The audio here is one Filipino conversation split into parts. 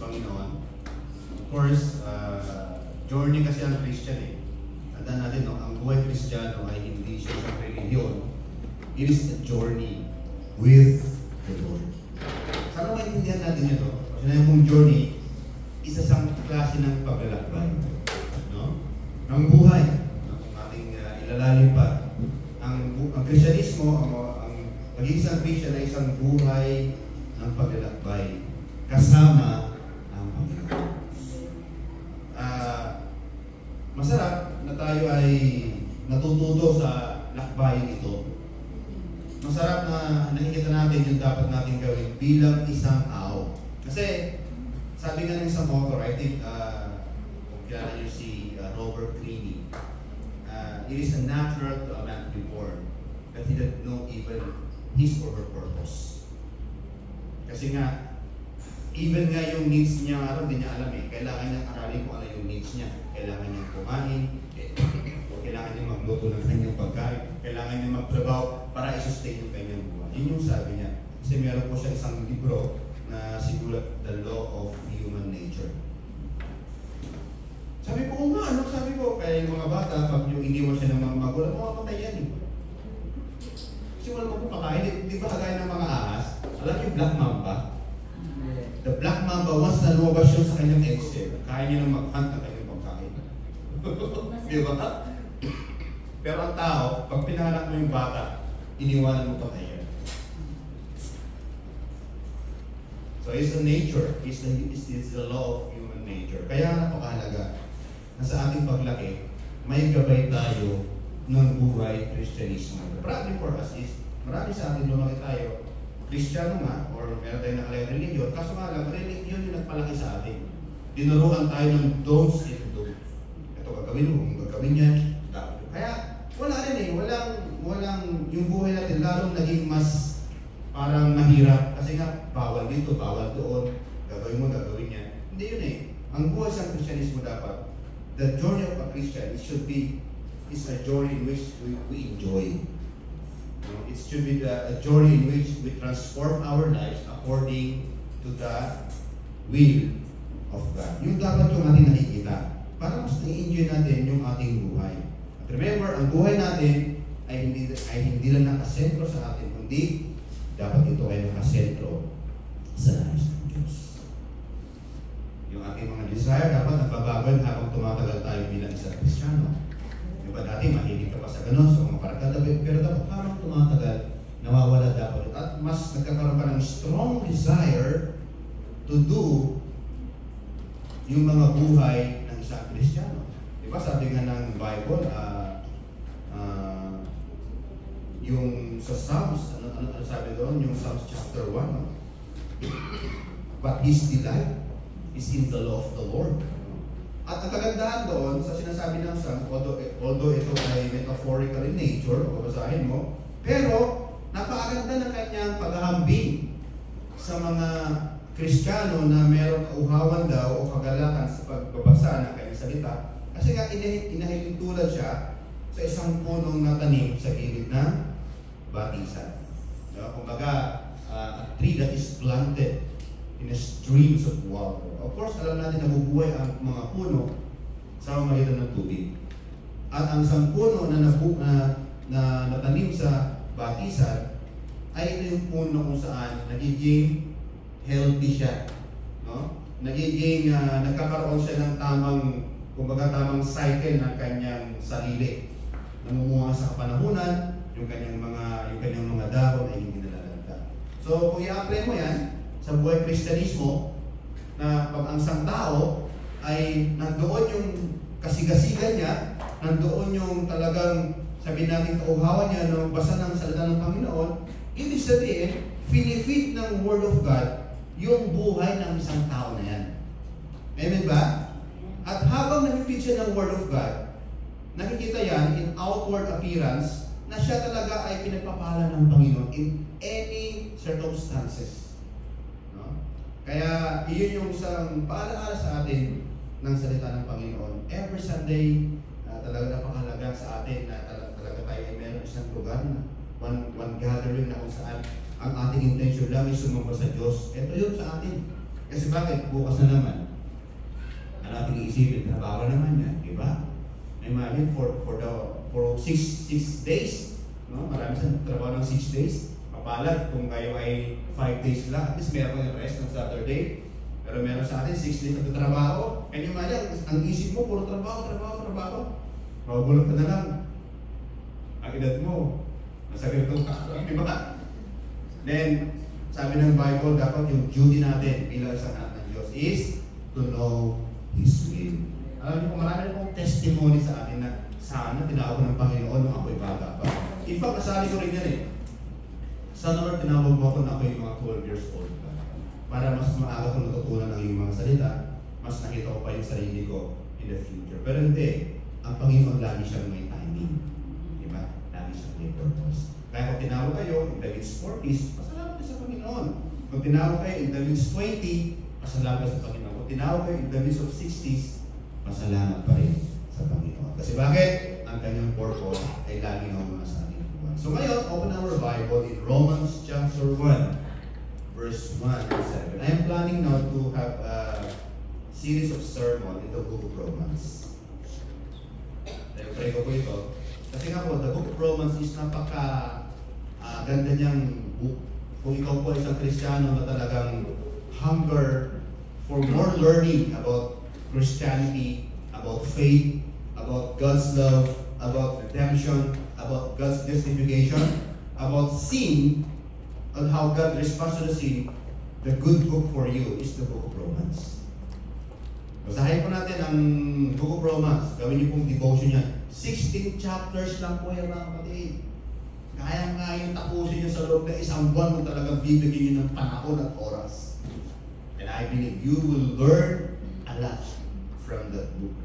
Panginoon. Of course, journey kasi ang Christian eh. Tandaan natin, no? Ang buhay Kristiyano ay hindi siya isang religion. It is a journey with the Lord. Sana maintindihan natin ito. Kasi na yung journey, isa sang klase ng paglalakbay. No? Ang buhay, kung ating ilalalim pa, ang Kristyanismo, ang maging isang Christian ay isang buhay ng paglalakbay kasama ang Panginoon. Masarap na tayo ay natututo sa lakbayin ito. Masarap na nakikita natin yung dapat natin gawin bilang isang tao. Kasi, sabi nga ng isang author, I think, kung kilala niyo si Robert Greene, it is a natural to a man to be born, but he doesn't know even his or her purpose. Kasi nga, even nga yung needs niya, hindi niya alam eh. Kailangan niyang aralin kung ano yung needs niya. Kailangan niyang kumain, o kailangan niyang magluto ng kanyang pagkain, kailangan niyang magtrabaho para i-sustain yung kanyang buhay. Yun yung sabi niya. Kasi meron po siya isang libro na sigulat, The Law of Human Nature. Sabi ko, ano? Sabi ko, kaya yung mga bata, pag yung iniwan siya ng mga magulang, mamamatay yan eh. Kasi wala mo kung kakain. Di ba kagaya ng mga ahas? Alam yung black mamba? The black mamba, once na lumabas yun sa kanyang exit, kaya niya nang mag-hunt ng kanyang pagkain. Di ba? Pero ang tao, pag pinanganak mo yung bata, iniwanan mo pa kaya. So it's the nature, it's the law of human nature. Kaya napakahalaga na sa ating paglaki, may gabay tayo ng buhay Kristyanismo. The problem for us is, marami sa atin lumaki tayo, Kristiyano nga, or meron tayong nakalayang religion, kaso nga lang, religion yung nagpalaki sa atin. Dinuruan tayo ng don'ts and don'ts. Ito gagawin mo, kung gagawin yan, dapat. Kaya, wala rin eh, walang yung buhay natin, lalong naging mas parang mahirap. Kasi nga, bawal dito, bawal doon, gagawin mo, gagawin yan. Hindi yun eh. Ang buhay sa Kristyanismo dapat, the journey of a Christian, is a journey in which we enjoy. It should be a journey in which we transform our lives according to the will of God. Yung dapat yung ating nakikita. Para mas na-enjoy natin yung ating buhay. At remember, ang buhay natin ay hindi lang nakasentro sa atin, kundi dapat ito ay nakasentro sa nais ng Diyos. Yung ating mga desire dapat nagbabago habang tumatagal tayo bilang isang Kristiyano. Diba dati mahilig ka pa sa ganun, sa mga parakada, pero dapat habang tumatagal, nawawala dapat. At mas nagkakaroon ka ng strong desire to do yung mga buhay ng isang Kristiyano. Diba sabi nga ng Bible, yung sa Psalms, ano sabi doon? Yung Psalms chapter 1, no? But his delight is in the law of the Lord. At ang kagandahan doon sa sinasabi ng Psalm, although ito ay metaphorical in nature, o basahin mo, pero napakaganda ng kanyang paghahambing sa mga Kristiyano na mayroong kauhawan daw o kagalakan sa pagbabasa ng kanyang salita. Kasi nga inahilintulad siya sa isang punong natanim sa gilid ng batisan. Kumbaga, a tree that is planted in a streams of water. Of course, alam natin na nabubuhay ang mga puno sa pamamagitan ng tubig. At ang isang puno na natanim sa batisan ay ito yung puno kung saan nagiging healthy siya. No? Nagkakaroon siya ng tamang cycle ng kanyang sarili. Namumunga sa kapanahunan, yung kanyang mga dahon ay hindi nalalanta. So, kung i-apply mo yan sa buhay Kristyanismo, na pag ang isang tao ay nandoon yung kasigasigan niya, nandoon yung talagang sabihin natin kauhawan niya na magbasa ng salita ng Panginoon, ibig sabihin, pinifit ng Word of God yung buhay ng isang tao na yan. Amen ba? At habang napipit siya ng Word of God, nakikita yan in outward appearance na siya talaga ay pinagpapala ng Panginoon in any circumstances. Kaya iyon yung isang paalaala sa atin ng salita ng Panginoon. Every Sunday, talaga napakahalaga sa atin na talaga tayo ay meron isang lugar na one gathering na kung saan ang ating intention lang ay sumamba sa Diyos. Ito yun sa atin. Kasi bakit? Bukas na naman. Ano ating iisipin? Trabaho naman yan, di ba? Imagine for 6 days, no? Marami sa trabaho ng 6 days. Mapalad kung kayo ay 5 days lang. At least meron kayong rest ng Saturday. Pero meron sa atin 6 days na trabaho. Can you imagine? Ang isip mo, puro trabaho. Mabulot ka na lang. Ang edad mo, nasa ganitong ka. Di ba? Then, sabi ng Bible, dapat yung duty natin bilang isang anak ng Diyos is to know His will. Alam niyo, marami akong testimony sa atin na sana tinawag ng Panginoon nung ako'y bata pa. In fact, kasali ko rin yan eh. Sana Lord, tinawag mo ako na ako'y mga 12 years old pa. Para mas maaga ko natutunan ang iyong mga salita, mas nakita ko pa yung sarili ko in the future. Pero hindi, ang Panginoon lagi siyang may timing. Diba? Lagi siyang may purpose. Kaya kung tinawag kayo in the midst 40s, pasalamat kayo sa Panginoon. Kung tinawag kayo in the midst 20, pasalamat kayo sa Panginoon. Kung tinawag kayo in the midst of 60s, pasalamat pa rin sa Panginoon. Kasi bakit? Ang kanyang purpose ay lagi na muna sa ating buwan. So ngayon, open our Bible in Romans chapter 1, verse 1 to 7. I am planning now to have a series of sermon in the book of Romans. Pray ko po ito. Kasi nga po, the book of Romans is ganda niyang book. Kung ikaw po isang Kristiyano na talagang hunger for more learning about Christianity, about faith, about God's love, about redemption, about God's justification, about sin, and how God responds to the sin, the good book for you is the book of Romans. Basahin po natin ang book of Romans. Gawin niyo pong devotion niya. 16 chapters lang po yan mga kapatid. Kaya nga yung tapusin niyo sa loob na isang buwan kung talagang bibigyan niyo ng panahon at oras. And I believe you will learn a lot from that book.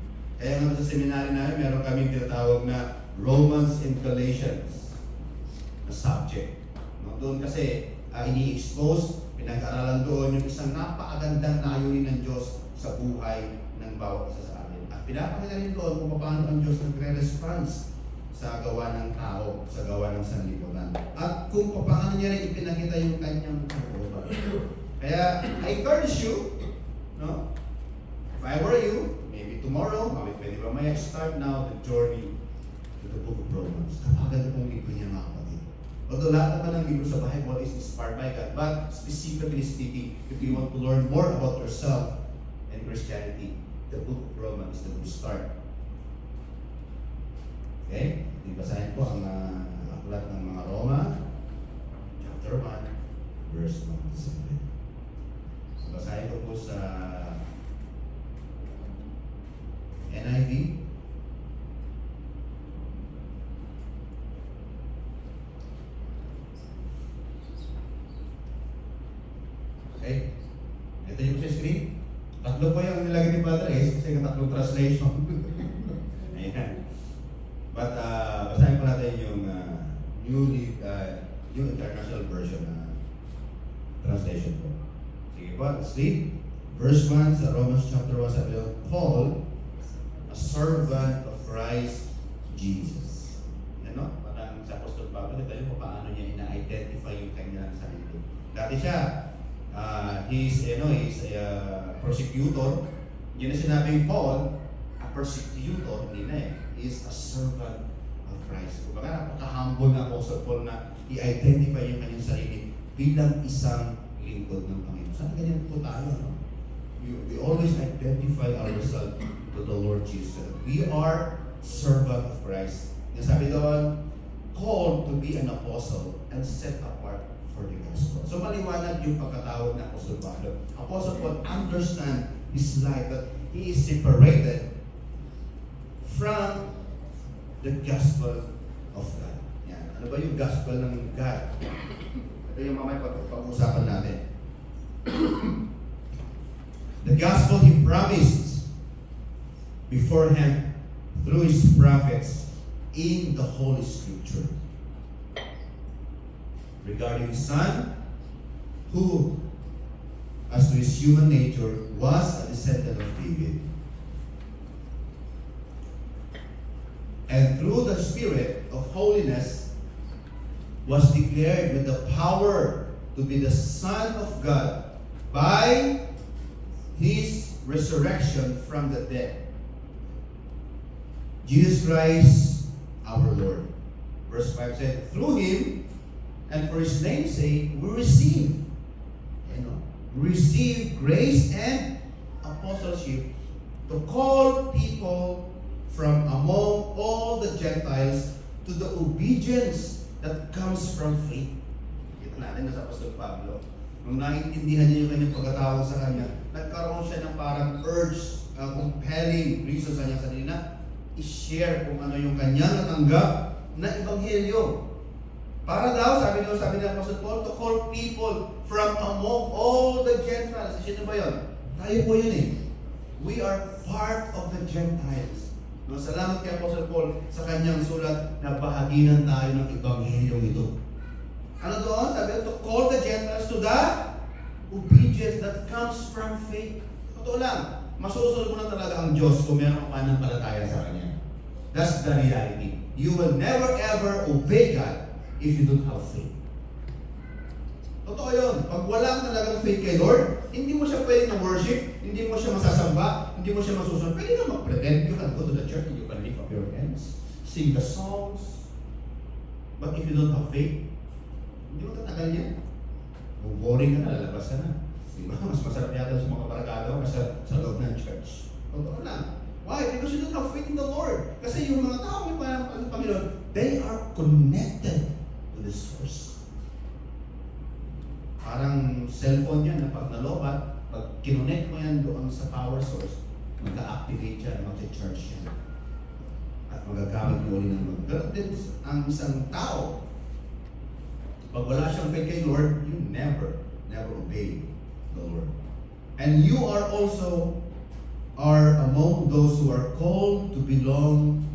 Kaya nga sa seminary namin, meron kaming tinatawag na Romans and Galatians na subject. No? Doon kasi ini-expose, pinag-aralan doon yung isang napakagandang layunin ng Diyos sa buhay ng bawat isa sa atin. At pinapakita rin doon kung paano ang Diyos nagre-response sa gawa ng tao, sa gawa ng sanlibutan. At kung paano niya rin ipinakita yung kanyang pagkukuha. Kaya, I encourage you, no? If I were you, maybe tomorrow, pwede ba may start now the journey to the book of Romans. Napakaganda pong libro niya mga kapatid. Although lahat naman ng libro sa Bible is inspired by God, but specifically speaking, if you want to learn more about yourself and Christianity, the book of Romans is the good start. Okay? Basahin po ang aklat ng mga Roma, chapter 1, verse 1 to 7. Basahin ko po sa NIV. Okay? Ito yung sa screen. Tatlo po yung nilagay ni Brother Ace kasi yung tatlong translation. Ayan. But basahin po natin yung yung international version na translation po. Sige po, let's read. Verse 1 sa Romans chapter 1 sabi doon, Paul, a servant of Christ Jesus. Ano? Parang sa Apostol Pablo, ito yung paano niya ina-identify yung kanyang sarili. Dati siya, he's a persecutor. Yun na sinabing Paul, a persecutor, hindi na eh. He is a servant of Christ. Kung baka napaka-humble na Apostle Paul na i-identify yung kanyang sarili bilang isang lingkod ng Panginoon. Sana ganyan po tayo, no? We always identify ourselves to the Lord Jesus. We are servant of Christ. Yung sabi doon, called to be an apostle and set apart for the gospel. So maliwanag yung pagkatawag ng Apostle Paul. Apostle Paul understand his life that he is separated from the gospel of God. Yan. Ano ba yung gospel ng God? Ito yung mamaya pag-usapan natin. The gospel he promised beforehand through his prophets in the Holy Scripture regarding his Son, who, as to his human nature, was a descendant of David. And through the Spirit of holiness was declared with the power to be the Son of God by His resurrection from the dead. Jesus Christ, our Lord. Verse 5 said, through Him, and for His name's sake, we receive grace and apostleship to call people from among all the Gentiles to the obedience that comes from faith. Kita natin na sa Apostol Pablo. Nung naiintindihan niya yung kanyang pagkatawag sa kanya, nagkaroon siya ng parang urge, compelling reason sa kanyang sarili na i-share kung ano yung kanyang natanggap na ebanghelyo. Para daw, sabi ni Apostle Paul, to call people from among all the Gentiles. Sino ba yun? Tayo po yun eh. We are part of the Gentiles. No, salamat kay Apostle Paul sa kanyang sulat na bahaginan tayo ng ebanghelyong ito. Ano doon? Sabi to call the Gentiles to the obedience that comes from faith. Totoo lang, masusunod mo na talaga ang Diyos kung meron kang pananampalataya sa Kanya. That's the reality. You will never ever obey God if you don't have faith. Totoo yun. Pag wala ka talagang faith kay Lord, hindi mo siya pwede na worship, hindi mo siya masasamba, hindi mo siya masusunod. Pwede na mag-pretend. You can go to the church and you can lift up your hands, sing the songs. But if you don't have faith, hindi mo tatagal yan. Kung boring ka na, lalabas ka na. Diba? Mas masarap yata sa mga kabarkada kasi sa loob ng church. Totoo lang. Why? Because you don't have faith in the Lord. Kasi yung mga tao may parang Panginoon, they are connected to the source. Parang cellphone yan na pag nalobat, pag kinonect mo yan doon sa power source, mag-activate yan, mag-charge yan. At magagamit mo ulit ng mga. Ganun din ang isang tao. Pag wala siyang faith kay Lord, you never obey the Lord. And you are among those who are called to belong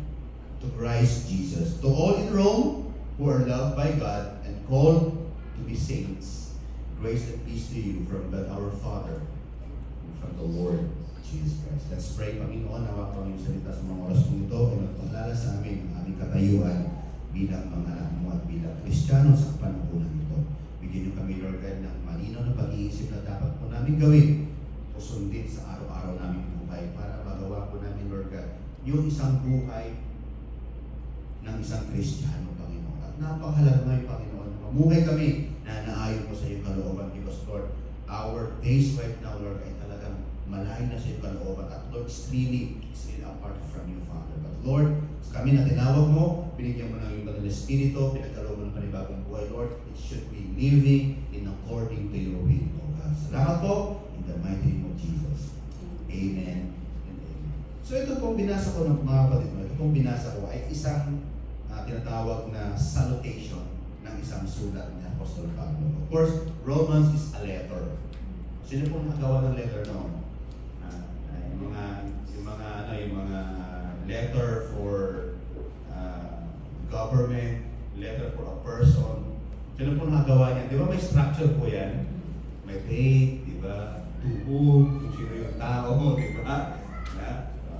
to Christ Jesus. To all in Rome who are loved by God and called to be saints, grace and peace to you from God our Father and from the Lord Jesus Christ. Let's pray. Panginoon, nawa ko yung salita sa mga oras kong ito ay magpaalala sa amin ang aming katayuan bilang mga anak mo at bilang Kristiyano sa kapanahunan ito. Bigyan niyo kami, Lord God, ng malinaw na pag-iisip na dapat po namin gawin o sundin sa araw-araw naming buhay para magawa po namin, Lord God, yung isang buhay ng isang Kristiyano, Panginoon. At napakahalaga ngayon, Panginoon, mamuhay kami na naayon mo sa iyong kalooban because, Lord, our days right now, Lord, ay talagang malayo na sa iyong kalooban. At Lord, it's really apart from you, Father. But Lord, kami na tinawag mo, binigyan mo ng iyong Banal na Espiritu, pinagkaloob mo ng panibagong buhay, Lord, it should be living in according to your will, O God. Salamat po, in the mighty name of Jesus. Amen and amen. So ito pong binasa ko ng mga kapatid mo, ito pong binasa ko ay isang tinatawag na salutation ng isang sulat ni Apostol Pablo. Of course, Romans is a letter. Sino pong nagawa ng letter noon? Yung mga letter for government, letter for a person. Sino pong nagawa niya? Di ba may structure po yan? May date, di ba? Tuhod, kung sino yung tao mo, di ba?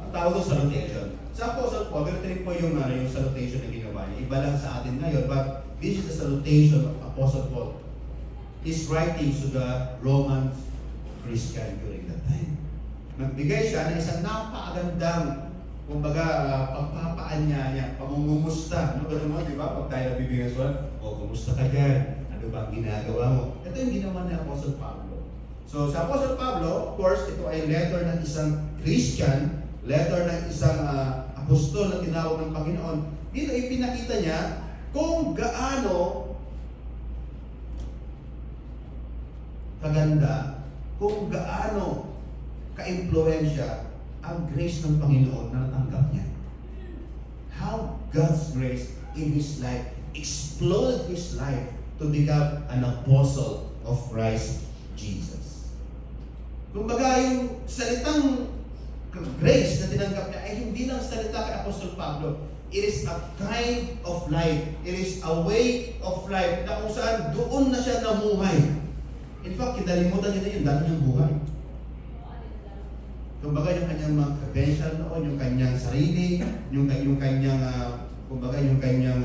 Ang tawag doon salutation. Sa Apostle Paul, ganito rin po yung salutation na ginawa niya. Iba lang sa atin ngayon, but this is the salutation of Apostle Paul. He's writing to the Roman Christian during that time. Nagbigay siya ng isang napakagandang, kumbaga, pagpapaanya, pamumumusta. Ano ba naman, di ba? Pag tayo nabibigyan sa kumusta ka dyan? Ano ba ang ginagawa mo? Ito yung ginawa ni Apostle Pablo. So, sa Apostle Pablo, of course, ito ay letter ng isang Christian, letter ng isang apostol na tinawag ng Panginoon. Dito ay pinakita niya kung gaano kaganda, kung gaano ka-impluensya ang grace ng Panginoon na natanggap niya. How God's grace in His life exploded His life to become an apostle of Christ Jesus. Kumbaga yung salitang grace na tinanggap niya ay hindi lang salita kay Apostol Pablo. It is a kind of life. It is a way of life na kung saan doon na siya namuhay. In fact, kinalimutan niya na yung dati niyang buhay. Kumbaga yung kanyang mga credential noon, yung kanyang sarili, yung kanyang, kumbaga yung kanyang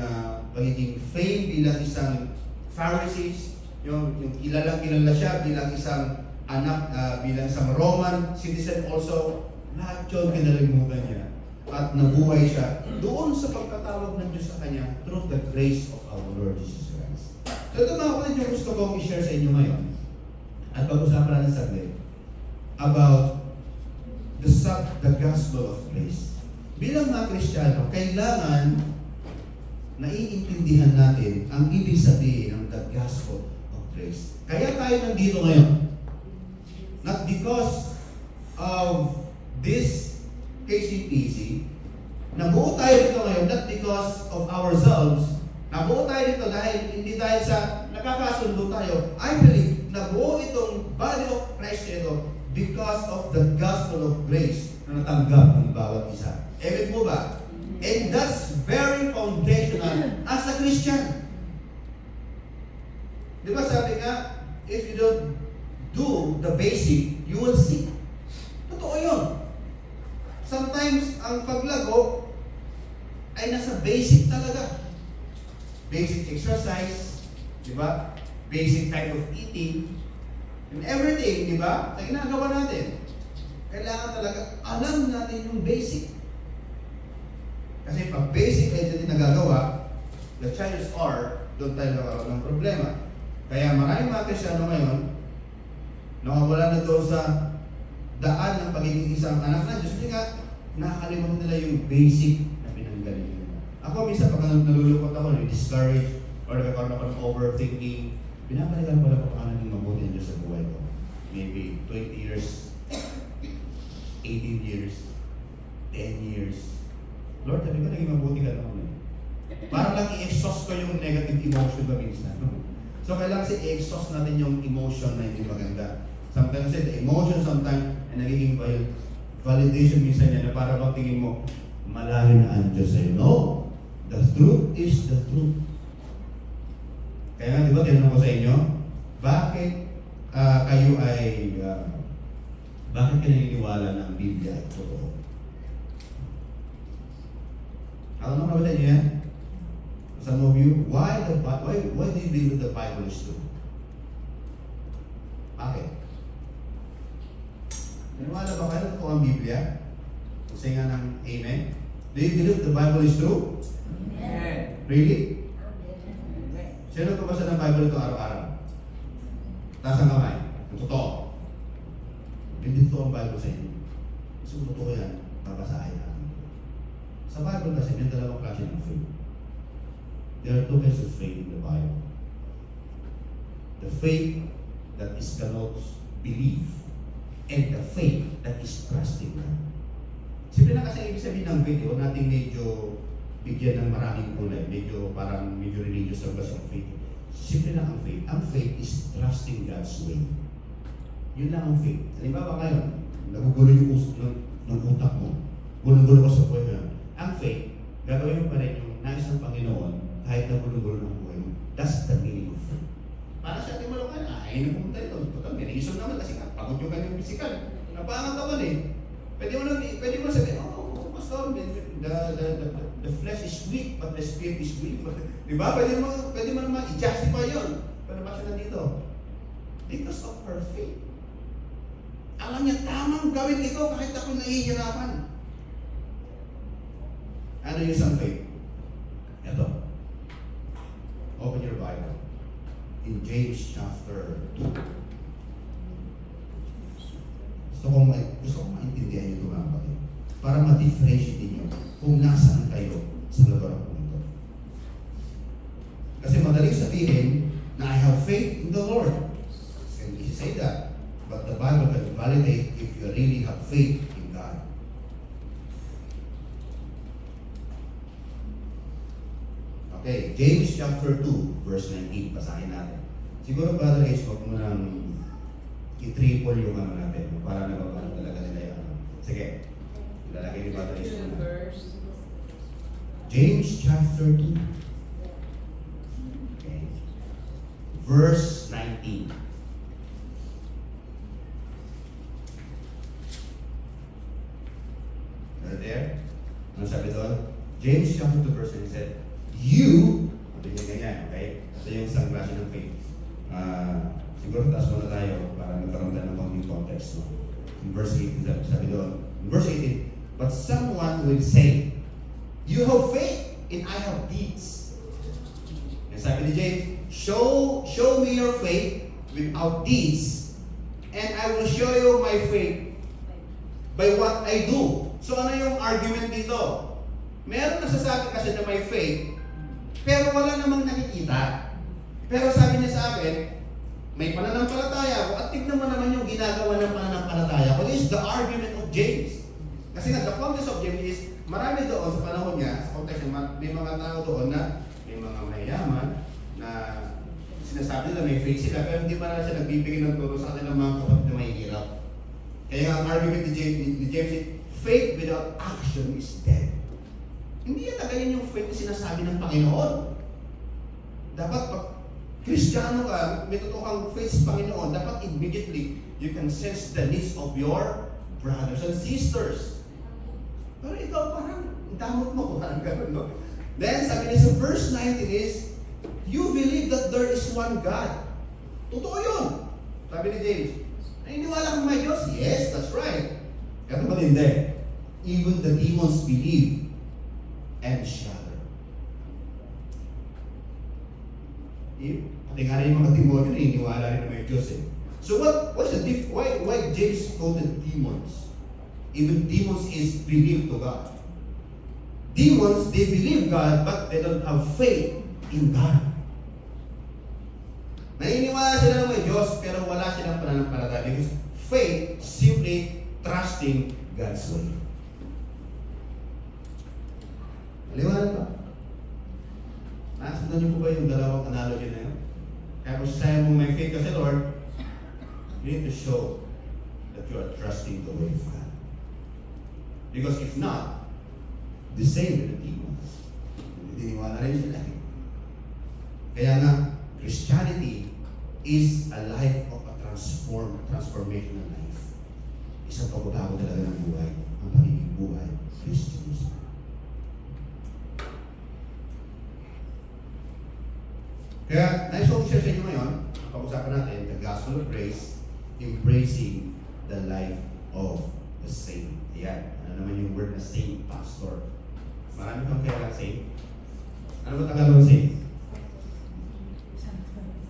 pagiging fame bilang isang Pharisees, yung kilala siya bilang isang anak, bilang isang Roman citizen also, lahat yun kinalimutan niya. At nabuhay siya doon sa pagkatawag ng Diyos sa kanya through the grace of our Lord Jesus Christ. So ito mga kapatid yung gusto kong i-share sa inyo ngayon. At pag-usapan natin saglit about the gospel of grace. Bilang mga Kristiyano, kailangan naiintindihan natin ang ibig sabihin ng the gospel of grace. Kaya tayo nandito ngayon. Not because of this KCPC. Nabuo tayo dito ngayon, not because of ourselves. Nabuo tayo dito hindi dahil sa nakakasundo tayo. I believe, nabuo itong body of Christ ito because of the gospel of grace na natanggap ng bawat isa. Amen po ba? And that's very foundational as a Christian. Di ba sabi nga, if you don't do the basic, you will see. Totoo yun. Sometimes, ang paglago ay nasa basic talaga. Basic exercise, di ba? Basic type of eating, and everything, di ba? Sa ginagawa natin. Kailangan talaga alam natin yung basic. Kasi pag basic ay hindi nagagawa, the chances are, doon tayo nakaroon ng problema. Kaya maraming mga Kristyano ngayon, nakawala na doon sa daan ng pagiging isang anak na Diyos. Kasi nga, nakakalimutan nila yung basic na pinanggalingan nila. Ako minsan pag nalulungkot ako, discouraged, or nagkakaroon ako ng overthinking, pinapalikan pala ko paano naging mabuti ng Diyos sa buhay ko. Maybe 20 years, 18 years, 10 years. Lord, sabi ko, naging mabuti ka naman. Parang lang i-exhaust ko yung negative emotion ba minsan. So, kailangan kasi i-exhaust natin yung emotion na hindi maganda. Sometimes, the emotion sometimes ay nagiging validation minsan yan na para bang tingin mo, malayo na ang Diyos sa'yo. No! The truth is the truth. Kaya nga, di ba, tinanong ko sa inyo, bakit kayo ay, bakit kayo naniniwala na ang Biblia ay totoo? Alam mo ba sa inyo yan? Some of you, why do you believe the Bible is true? Bakit? Naniwala ba kayo kung ang Biblia? Kasi nga ng Amen? Do you believe the Bible is true? Amen. Really? Sino nagbabasa ng Bible ito araw-araw? Taas ang kamay. Ang totoo. Hindi totoo ang Bible sa inyo. Kasi kung totoo yan, babasahin natin. Sa Bible kasi may dalawang klase ng faith. There are two kinds of faith in the Bible. The faith that is cannot believe, and the faith that is trusting God. Siyempre na kasi ibig sabihin ng faith, huwag natin medyo bigyan ng maraming kulay, medyo religious ang basta ng faith. Siyempre na ang faith. Ang faith is trusting God's way. Yun lang ang faith. Halimbawa ngayon, nagugulo yung ng utak mo, gulo-gulo ka sa buhay mo. Ang faith, gagawin mo pa rin yung nais ng Panginoon kahit na gulo-gulo ng buhay mo. That's the meaning of faith. Para sa ating malungan, ay na pumunta ito. Total, may reason naman kasi nga, pagod yung kanyang physical. Napangatawan eh. Pwede mo sabihin, Pastor, the flesh is weak, but the spirit is weak. Diba? Pwede mo naman i-justify yun. Pero ba siya nandito? Because of her faith. Alam niya, tamang gawin ito kahit ako nahihirapan. Ano yung isang faith? Ito. Open your Bible. In James chapter 2. Gusto kong maintindihan nyo ito mga kapatid. Para ma-differentiate niyo kung nasaan kayo sa lugar ko ito. Kasi madaling sabihin na I have faith in the Lord. It's easy to say that. But the Bible can validate if you really have faith in God. Okay, James chapter 2, verse 19. Basahin natin. Siguro, Brother Ace, huwag mo nang i-triple yung ano natin para nababalo talaga nila yung ano. Sige, ilalagay ni Brother Ace mo na. James chapter 2. Okay. Verse 19. Are there? Ano sabi doon? James chapter 2 verse 19 said, you, sabi niya ganyan, okay? Ito yung isang klase ng faith. Siguro taas muna tayo para nagkaroon tayo ng konting context. No? In verse 18, sabi doon, in verse 18, but someone will say, you have faith and I have deeds. And sabi ni James, show me your faith without deeds, and I will show you my faith by what I do. So ano yung argument dito? Meron nasasabi kasi na may faith, pero wala namang nakikita. Pero sabi niya sa akin, may pananampalataya ako at tignan mo naman yung ginagawa ng pananampalataya ko. This is the argument of James. Kasi nga, the context of James is, marami doon sa panahon niya, sa context niya, may mga tao doon na may mga mayayaman na sinasabi nila may faith sila, pero hindi pa na siya nagbibigay ng turo sa kanilang mga kapatid na mahihirap. Kaya nga, ang argument ni James is, faith without action is dead. Hindi yan tagayin yung faith na sinasabi ng Panginoon. Dapat pag Kristiyano ka, may totoo kang faith sa Panginoon, dapat immediately you can sense the needs of your brothers and sisters. Pero ikaw parang damot mo, parang gano'n, no? Then, sabi niya sa verse 19 is, you believe that there is one God. Totoo yun. Sabi ni James, naniniwala kang may Diyos? Yes, that's right. Kaya ba hindi? Even the demons believe and shudder. Pati nga rin yung mga demonyo na iniwala rin na may Diyos eh. So what's the why James quoted demons? Even demons is believed to God. Demons, they believe God, but they don't have faith in God. Naniniwala sila na may Diyos, pero wala silang pananampalataya because faith simply trusting God's way. Maliwanag ba? Nasundan niyo po ba yung dalawang analogy na yun? Kaya kung sasayaw mong may faith kasi Lord, you need to show that you are trusting the way of God. Because if not, the same with the demons. Diniwala rin sila. Kaya nga, Christianity is a life of a transformational life. Isang pagbabago talaga ng buhay, ang pagiging buhay, Christianism. Kaya, nais ko share sa inyo ngayon, ang pag-usapan natin, the gospel of grace, embracing the life of the saint. Ayan, ano naman yung word na saint, pastor. Marami kang kaya saint. Ano ba Tagalog ng saint?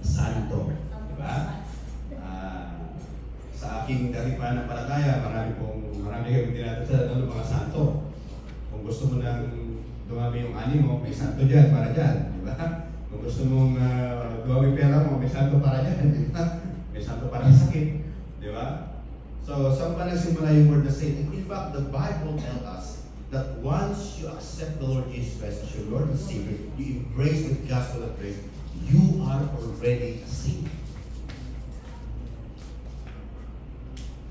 Santo. Diba? Sa aking daripan ng palataya, marami kayong tinatasa ng mga santo. Kung gusto mo nang dumami yung ani mo, may santo dyan, para dyan. Diba? Kung gusto mong dumami pera mo, may santo para dyan. Diba? May santo para sa sakit. Diba? So, saan pa nagsimula yung word na saint? In fact, the Bible tells us that once you accept the Lord Jesus Christ as your Lord and Savior, you embrace the gospel of grace, you are already a saint.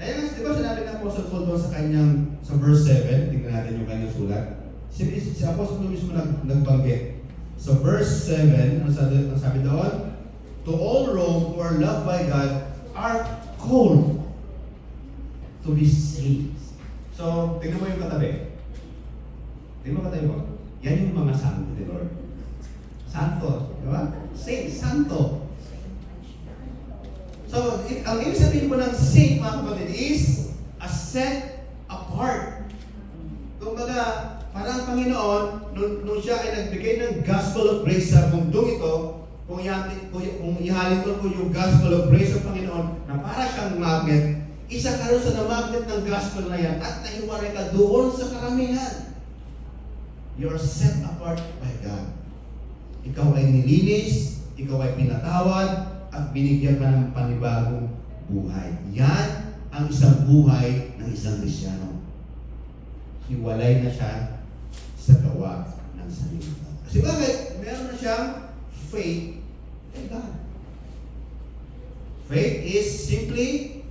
Kaya nga, di ba sinabi ng Apostle Paul doon sa kanyang, sa verse 7, tingnan natin yung kanyang sulat. Si Apostle Paul mismo nagbanggit. So verse 7, ang sabi doon, to all Rome who are loved by God are called to be saints. So, tingnan mo yung katabi. Tingnan mo katabi mo. Yan yung mga santo ni Lord. Santo, di ba? Saint, santo. So, ang ibig sabihin po ng saint, mga kapatid, is a set apart. Kumbaga, parang Panginoon, nung siya ay nagbigay ng gospel of grace sa mundong ito, kung ihalin ko po yung gospel of grace sa Panginoon, na para siyang magnet, isa ka rin sa na-magnet ng gospel na yan at nahiwalay ka doon sa karamihan. You are set apart by God. Ikaw ay nilinis, ikaw ay pinatawad, at binigyan ka ng panibagong buhay. Yan ang isang buhay ng isang Kristyano. Hiwalay na siya sa gawa ng sarili. Kasi bakit? Meron na siyang faith in God. Faith is simply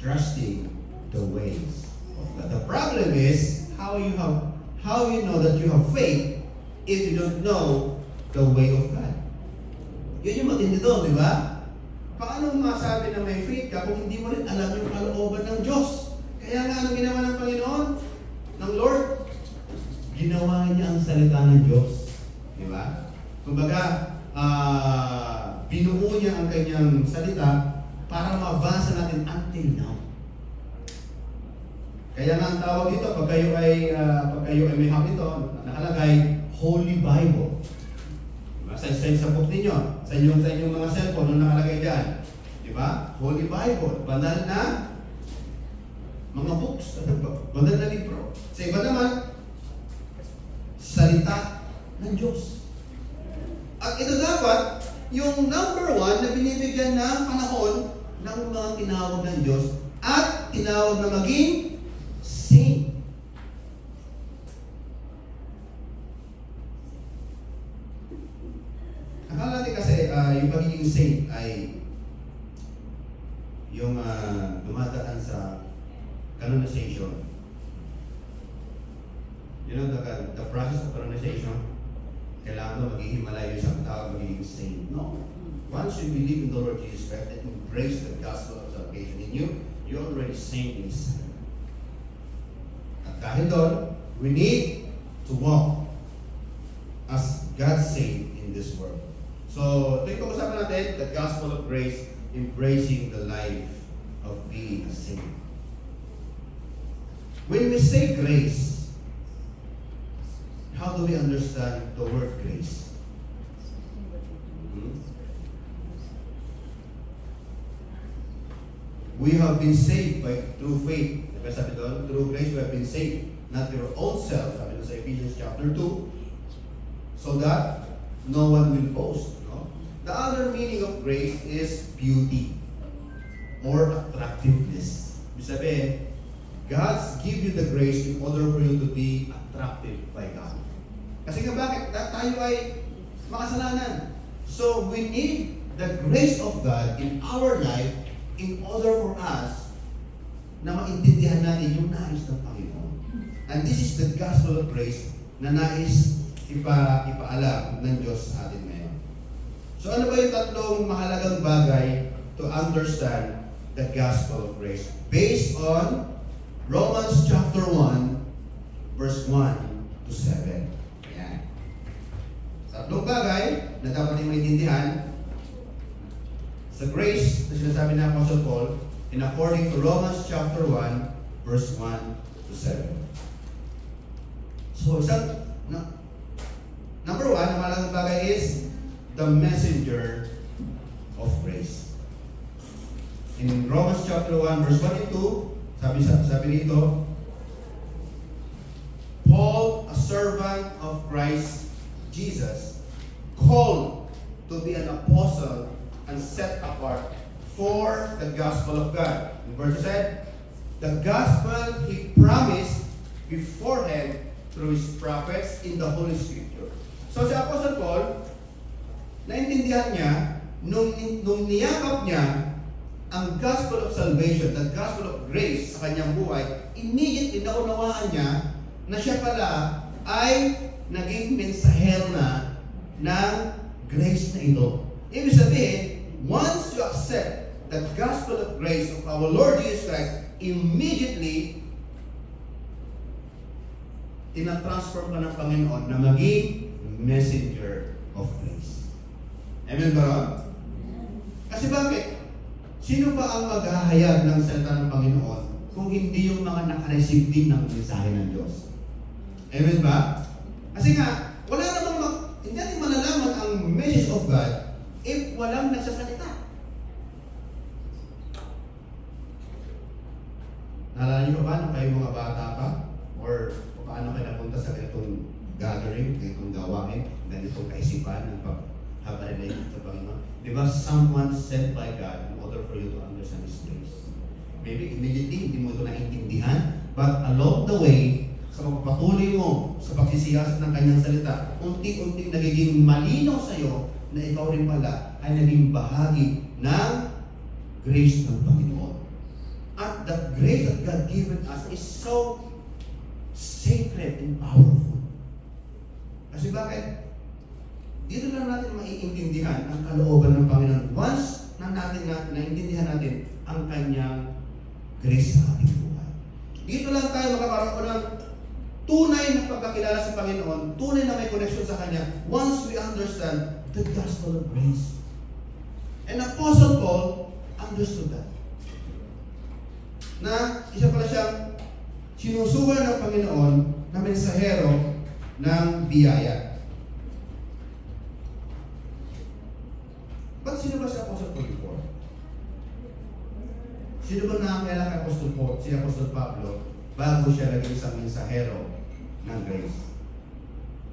trusting the ways of God. The problem is how you know that you have faith if you don't know the way of God. Yun yung matindi doon, di ba? Paano masabi na may faith ka kung hindi mo rin alam yung kalooban ng Diyos? Kaya nga, ano ginawa ng Panginoon? Ng Lord? Ginawa niya ang salita ng Diyos. Di ba? Kumbaga, binuo niya ang kanyang salita mabasa natin until now. Kaya nga ang tawag dito, pag kayo ay may hap ito, nakalagay, Holy Bible. Sa book ninyo, sa inyong mga cellphone, nung nakalagay dyan. Diba? Holy Bible. Banal na mga books. Banal na libro. Sa iba naman, salita ng Diyos. At ito dapat, yung number 1 na binibigyan ng panahon ng mga tinawag ng Diyos at tinawag na maging saint. Akala natin kasi yung pagiging saint ay yung dumadaan sa canonization. You know, the process of canonization, kailangan mo maghihimala yung isang tao magiging saint. No. Once you believe in the Lord Jesus Christ and embrace the gospel of salvation in you, you're already saint inside. At dahil doon, we need to walk as God's saint in this world. So, ito yung pag-usapan natin, the gospel of grace, embracing the life of being a saint. When we say grace, how do we understand the word grace? We have been saved through faith. Diba sabi doon? Through grace we have been saved. Not your own self, sabi doon sa Ephesians chapter 2, so that no one will boast. No? The other meaning of grace is beauty or attractiveness. Ibig sabihin, God's give you the grace in order for you to be attractive by God. Kasi nga bakit? Tayo ay makasalanan. So we need the grace of God in our life in order for us na maintindihan natin yung nais ng Panginoon. And this is the gospel of grace na nais ipaalam ng Diyos sa atin ngayon. So ano ba yung tatlong mahalagang bagay to understand the gospel of grace? Based on Romans chapter 1, verse 1 to 7. Ayan. Tatlong bagay na dapat yung maintindihan sa grace na sinasabi ng Apostle Paul in according to Romans chapter 1, verse 1 to 7. So, number 1, ang malaking bagay is the messenger of grace. In Romans chapter 1, verse 1 and 2, sabi dito, Paul, a servant of Christ Jesus, called to be an apostle and set apart for the gospel of God. In verse 7, the gospel he promised beforehand through his prophets in the Holy Scripture. So si Apostle Paul, naintindihan niya, nung niyakap niya ang gospel of salvation, the gospel of grace sa kanyang buhay, immediately naunawaan niya na siya pala ay naging mensahero na ng grace na ito. Ibig sabihin, once you accept the gospel of grace of our Lord Jesus Christ, immediately, tinatransform ka ng Panginoon na maging messenger of grace. Amen ba ron? Kasi bakit? Sino ba ang maghahayag ng salita ng Panginoon kung hindi yung mga nakareceive din ng mensahe ng Diyos? Amen ba? Kasi nga, wala namang hindi natin malalaman ang message of God if walang nagsasalita. Naalala niyo ba nung kayo mga bata pa? Or paano kayo napunta sa ganitong gathering, ganitong gawain, ganitong kaisipan ng paghabalay sa Panginoon? Di ba, someone sent by God in order for you to understand His grace. Maybe immediately, hindi mo ito naintindihan, but along the way, sa pagpapatuloy mo sa pagsisiyasat ng kanyang salita, unti-unting nagiging malinaw sa iyo na ikaw rin pala ay naging bahagi ng grace ng Panginoon. At the grace that God given us is so sacred and powerful. Kasi bakit? Dito lang natin maiintindihan ang kalooban ng Panginoon once na naintindihan natin ang kanyang grace sa ating buhay. Dito lang tayo magkakaroon ng tunay na pagkakilala sa Panginoon, tunay na may connection sa Kanya once we understand the gospel of grace. And Apostle Paul understood that. na isa pala siyang sinusugal ng Panginoon na mensahero ng biyaya. Ba't sino ba si Apostle Paul before? Sino ba nakakilala kay Apostle Paul, si Apostle Pablo, bago siya naging isang mensahero ng grace?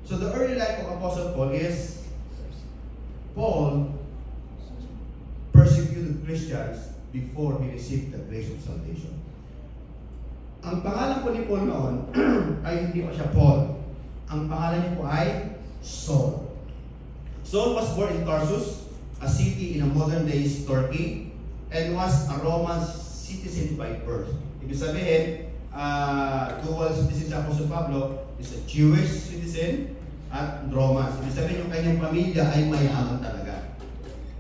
So the early life of Apostle Paul is Paul persecuted Christians before he received the grace of salvation. Ang pangalan po ni Paul noon ay hindi pa siya Paul. Ang pangalan niya po ay Saul. Saul was born in Tarsus, a city in a modern day Turkey, and was a Roman citizen by birth. Ibig sabihin, dual citizen sa Apostle Pablo is a Jewish citizen at Roman. Ibig sabihin, yung kanyang pamilya ay mayaman talaga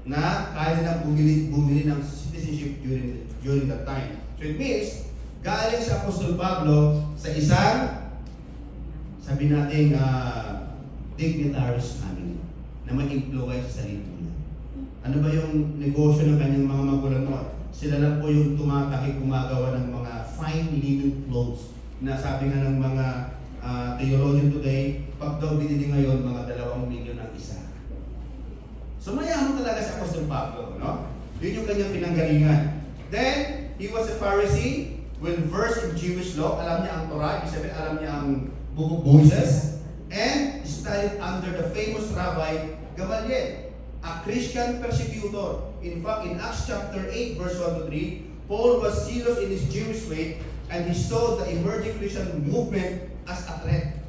na kaya na bumili ng citizenship during that time. So it means, galing sa Apostle Pablo sa isang, sabi natin, dignitaries family na may influence sa sarili niya. Ano ba yung negosyo ng kanyang mga magulang noon? Sila lang po yung tumataki, gumagawa ng mga fine linen clothes na sabi nga ng mga theologian today, pag daw binili ngayon, mga 2 milyon ang isa. So mayaman talaga si Apostle Pablo, no? Yun yung kanyang pinanggalingan. Then, he was a Pharisee, well-versed in Jewish law. Alam niya ang Torah, ibig sabihin, alam niya ang Book of Moses, and studied under the famous Rabbi Gamaliel, a Christian persecutor. In fact, in Acts chapter 8, verse 1 to 3, Paul was zealous in his Jewish faith, and he saw the emerging Christian movement as a threat.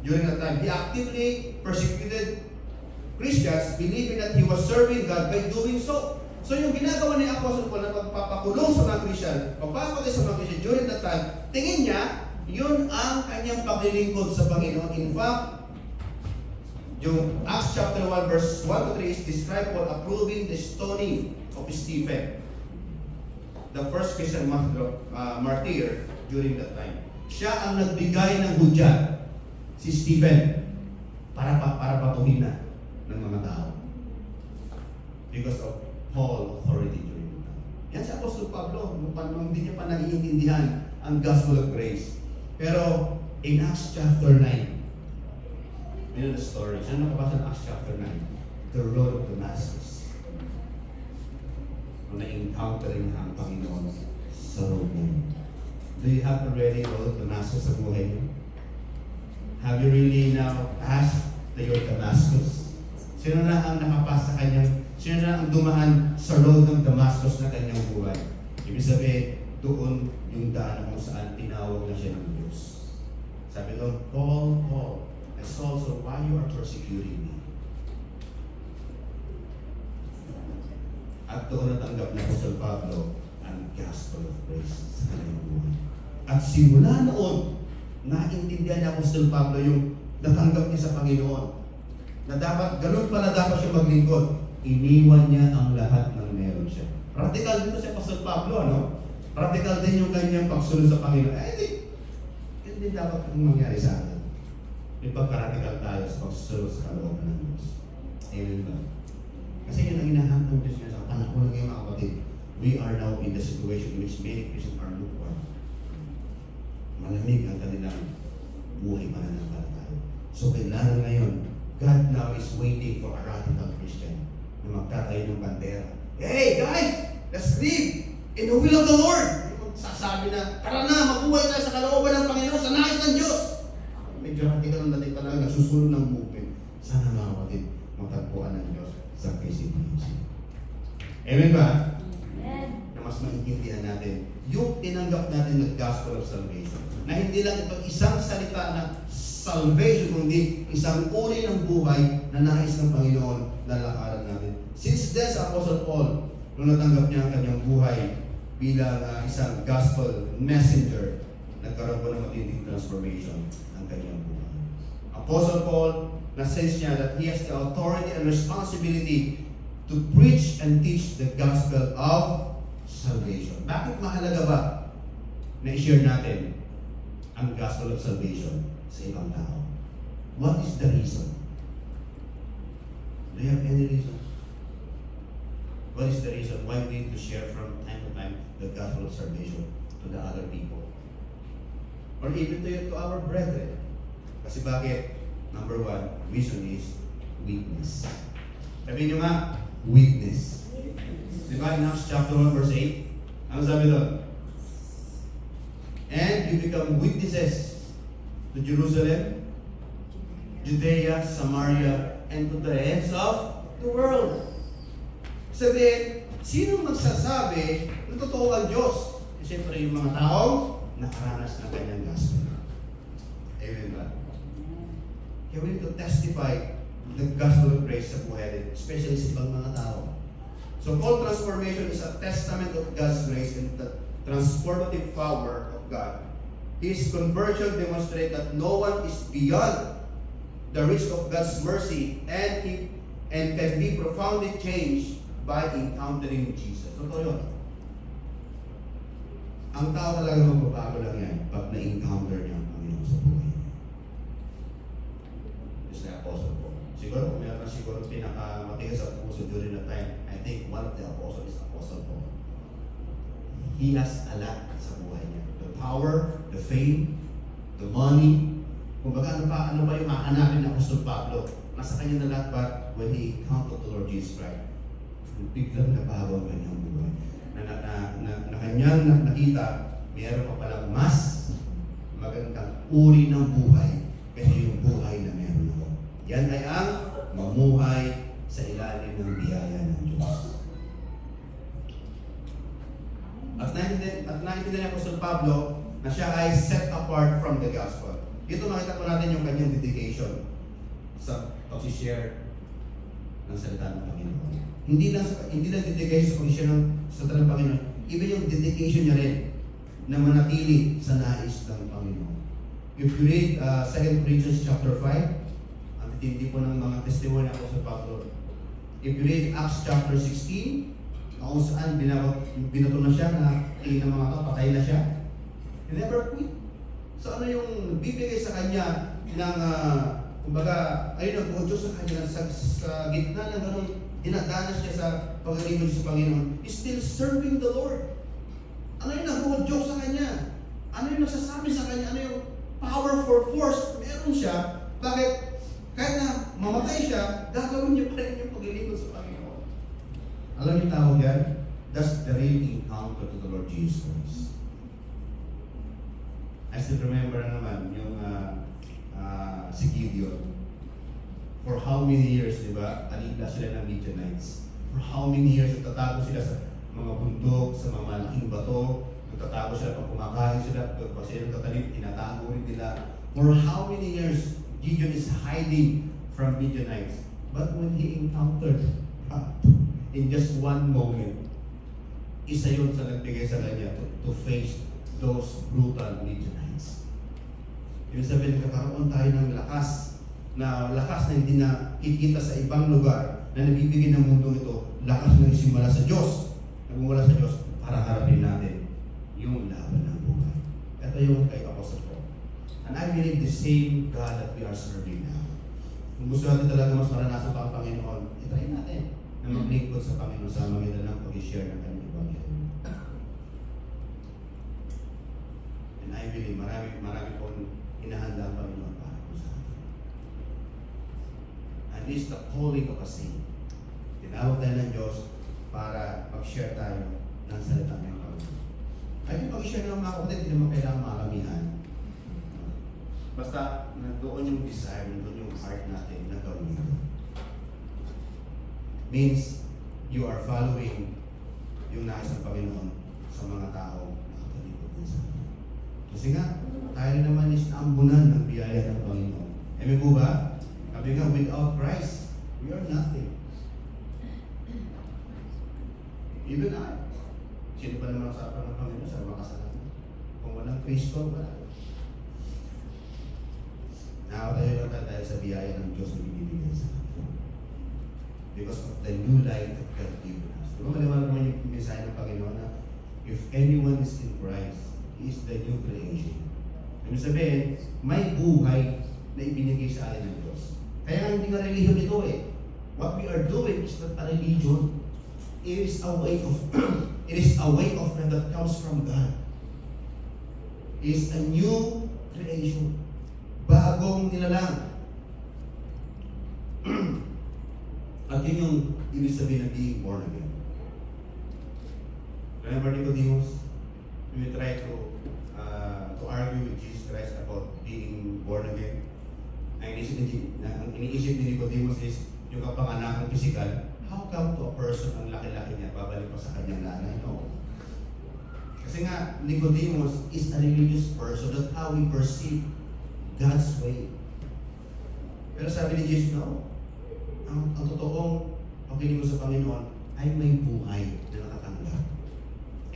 During that time, he actively persecuted Christians, believing that he was serving God by doing so. So yung ginagawa ni Apostle Paul na pagpapakulong sa mga Christian, pagpapatay sa mga Christian during that time, tingin niya, yun ang kanyang paglilingkod sa Panginoon. In fact, yung Acts chapter 1 verse 1 to 3 is described Paul approving the stoning of Stephen, the first Christian martyr during that time. Siya ang nagbigay ng hudyat, si Stephen, para patuhin na ng mga tao. Because of Paul's authority during that time. Yan si Apostle Pablo, nung hindi niya pa naiintindihan ang gospel of grace. Pero in Acts chapter 9, you know the story. Saan nakabasa ng Acts chapter 9? The road of Damascus. Kung na-encounter niya ang Panginoon sa road niya. Do you have already road of Damascus sa buhay niyo? Have you really now passed the road of Damascus? Sino na ang nakapasa sa kanyang, sino na ang dumaan sa road ng Damascus na kanyang buhay? Ibig sabihin, doon yung daan kung saan tinawag na siya ng Diyos. Sabi doon, Paul, Paul, I saw so why you are persecuting me? At doon natanggap na Apostle Pablo ang gospel of grace sa kanyang buhay. At simula noon, naintindihan ni Apostle Pablo yung natanggap niya sa Panginoon. Na dapat, ganun pala dapat siya maglingkod. Iniwan niya ang lahat ng meron siya. Practical dito si Apostle Pablo, ano? Practical din yung kanyang pagsunod sa Panginoon. Hindi dapat ang mangyari sa atin. May pagka-radical tayo sa pagsunod sa kalooban ng Diyos. Amen ba? Kasi yun ang inahamon ng Diyos niya sa panahon ng mga kapatid. We are now in the situation in which many Christians are lukewarm. Malamig ang kanilang buhay pananampalataya. So kailangan ngayon, God now is waiting for a radical Christian na magtatayo ng bandera. Hey guys! Let's live in the will of the Lord! Sasabi na, tara na, mabuhay tayo sa kalooban ng Panginoon, sa nais ng Diyos! Medyo radical ang dating talaga, nagsusunod ng movement. Sana mga kapatid, matagpuan ng Diyos sa KCBC. Amen ba? Amen. Na mas maintindihan natin yung tinanggap natin ng gospel of salvation. Na hindi lang ito isang salita na salvation, kundi isang uri ng buhay na nais ng Panginoon na lakaran natin. Since then, sa Apostle Paul, nung natanggap niya ang kanyang buhay bilang isang gospel messenger, nagkaroon po ng matinding transformation ang kanyang buhay. Apostle Paul, na-sense niya that he has the authority and responsibility to preach and teach the gospel of salvation. Bakit mahalaga ba na i-share natin ang gospel of salvation sa ibang tao? What is the reason? Do you have any reason? What is the reason why we need to share from time to time the gospel of salvation to to the other people. Or even to our brethren. Kasi bakit? Number one, reason is weakness. Sabihin nyo nga, weakness. Diba? In Acts chapter 1 verse 8, ano sabi doon? And you become witnesses to Jerusalem, Judea, Samaria, and to the ends of the world. Sabihin, sino magsasabi na totoo ang Diyos? Siyempre yung mga taong nakaranas ng kanyang gospel. Amen ba? Kaya we need to testify the gospel of grace sa buhay din, especially sa ibang mga tao. So all transformation is a testament of God's grace and the transformative power of God. His conversion demonstrates that no one is beyond the reach of God's mercy and can be profoundly changed by encountering Jesus. Totoo yun. Ang tao talaga magbabago lang yan pag na-encounter niya ang Panginoon sa buhay niya. Just like Apostle Paul. Siguro kung mayroon siguro pinakamatigas sa puso during the time, I think one of the apostles is Apostle Paul. He has a lot sa buhay niya. The power, the fame, the money. Kumbaga ano ba yung hahanapin ng Apostol Pablo? Nasa kanya na lahat, but when he encountered the Lord Jesus Christ, biglang nabago ang kanyang buhay. Na kanyang nakita, mayroon pa palang mas magandang uri ng buhay kasi yung buhay na meron ako. Yan ay ang mamuhay sa ilalim ng biyaya ng Diyos. At naintindihan ni Apostol Pablo na siya ay set apart from the gospel. Dito makita po natin yung kanyang dedication sa pag-share ng salita ng Panginoon. Hindi lang dedication sa pag-share ng salita ng Panginoon, even yung dedication niya rin na manatili sa nais ng Panginoon. If you read 2 Corinthians chapter 5, ang titindi po ng mga testimony ako sa Pablo. If you read Acts chapter 16, kung saan binato na siya na ng mga tao, patay na siya. He never quit. So ano yung bibigay sa kanya ng, kumbaga, ayun ang Diyos sa kanya, sa gitna ng ganun, dinadanas niya sa pag-alibig sa Panginoon, is still serving the Lord. Ano yung nag-hold Diyos sa kanya? Ano yung nagsasabi sa kanya? Ano yung powerful force? Meron siya. Bakit? Kahit na mamatay siya, gagawin niya pa rin yung pag-alibig sa Panginoon. Alam niyo tawag yan? That's the real encounter to the Lord Jesus Christ. I still remember naman yung si Gideon. For how many years, di ba, alila sila ng Midianites. For how many years, nagtatago sila sa mga bundok, sa mga malaking bato, nagtatago sila pag kumakain sila, pag sila nagtatalip, tinatago rin nila. For how many years, Gideon is hiding from Midianites. But when he encountered God, in just one moment, isa yun sa nagbigay sa kanya to face those brutal Midianites. Ibig sabihin, nagkakaroon tayo ng lakas na hindi na kikita sa ibang lugar na nabibigay ng mundo ito, lakas na isimula sa Diyos, nagmumula sa Diyos para harapin natin yung laban ng buhay. Ito yung kay Apostle Paul. And I believe the same God that we are serving now. Kung gusto natin talaga mas maranasan pa ang Panginoon, itry natin na maglingkod sa Panginoon sa magitan ng pag-share ng kanyang Ebanghelyo. And I believe marami pong hinahanda ang Panginoon para po sa atin. And this is the calling of a saint. Tinawag tayo ng Diyos para mag-share tayo ng salita ng Panginoon. Ay, pag-share ng mga kapatid, hindi naman kailangan makalamihan. Basta nandoon yung desire, nandoon yung heart natin na gawin ito. Means you are following yung nais ng Panginoon sa mga tao na kapalibot din sa atin. Kasi nga, tayo naman is naambunan ng biyaya ng Panginoon. Amen po ba? Sabi nga, without Christ, we are nothing. Even I. Sino ba naman sa ng Panginoon sa mga kasalanan? Kung walang Kristo, wala. Nakatayo lang tayo sa biyaya ng Diyos na binibigay sa atin. Because of the new life that God given us. Diba maliwanag naman yung mensahe ng Panginoon na if anyone is in Christ, He is the new creation. Ibig sabihin, may buhay na ibinigay sa atin ng Diyos. Kaya hindi nga religion ito eh. What we are doing is not a religion. It is a way of it is a way of that comes from God. is a new creation. Bagong nilalang. At yun yung ibig sabihin na being born again. Remember Nicodemus? When we try to argue with Jesus Christ about being born again, ang iniisip ni Nicodemus is yung kapanganakan physical. How come to a person ang laki-laki niya babalik pa sa kanyang nanay? No. Kasi nga, Nicodemus is a religious person. That's how we perceive God's way. Pero sabi ni Jesus, no. Ang totoong pagkinig mo sa Panginoon ay may buhay na nakatanggap.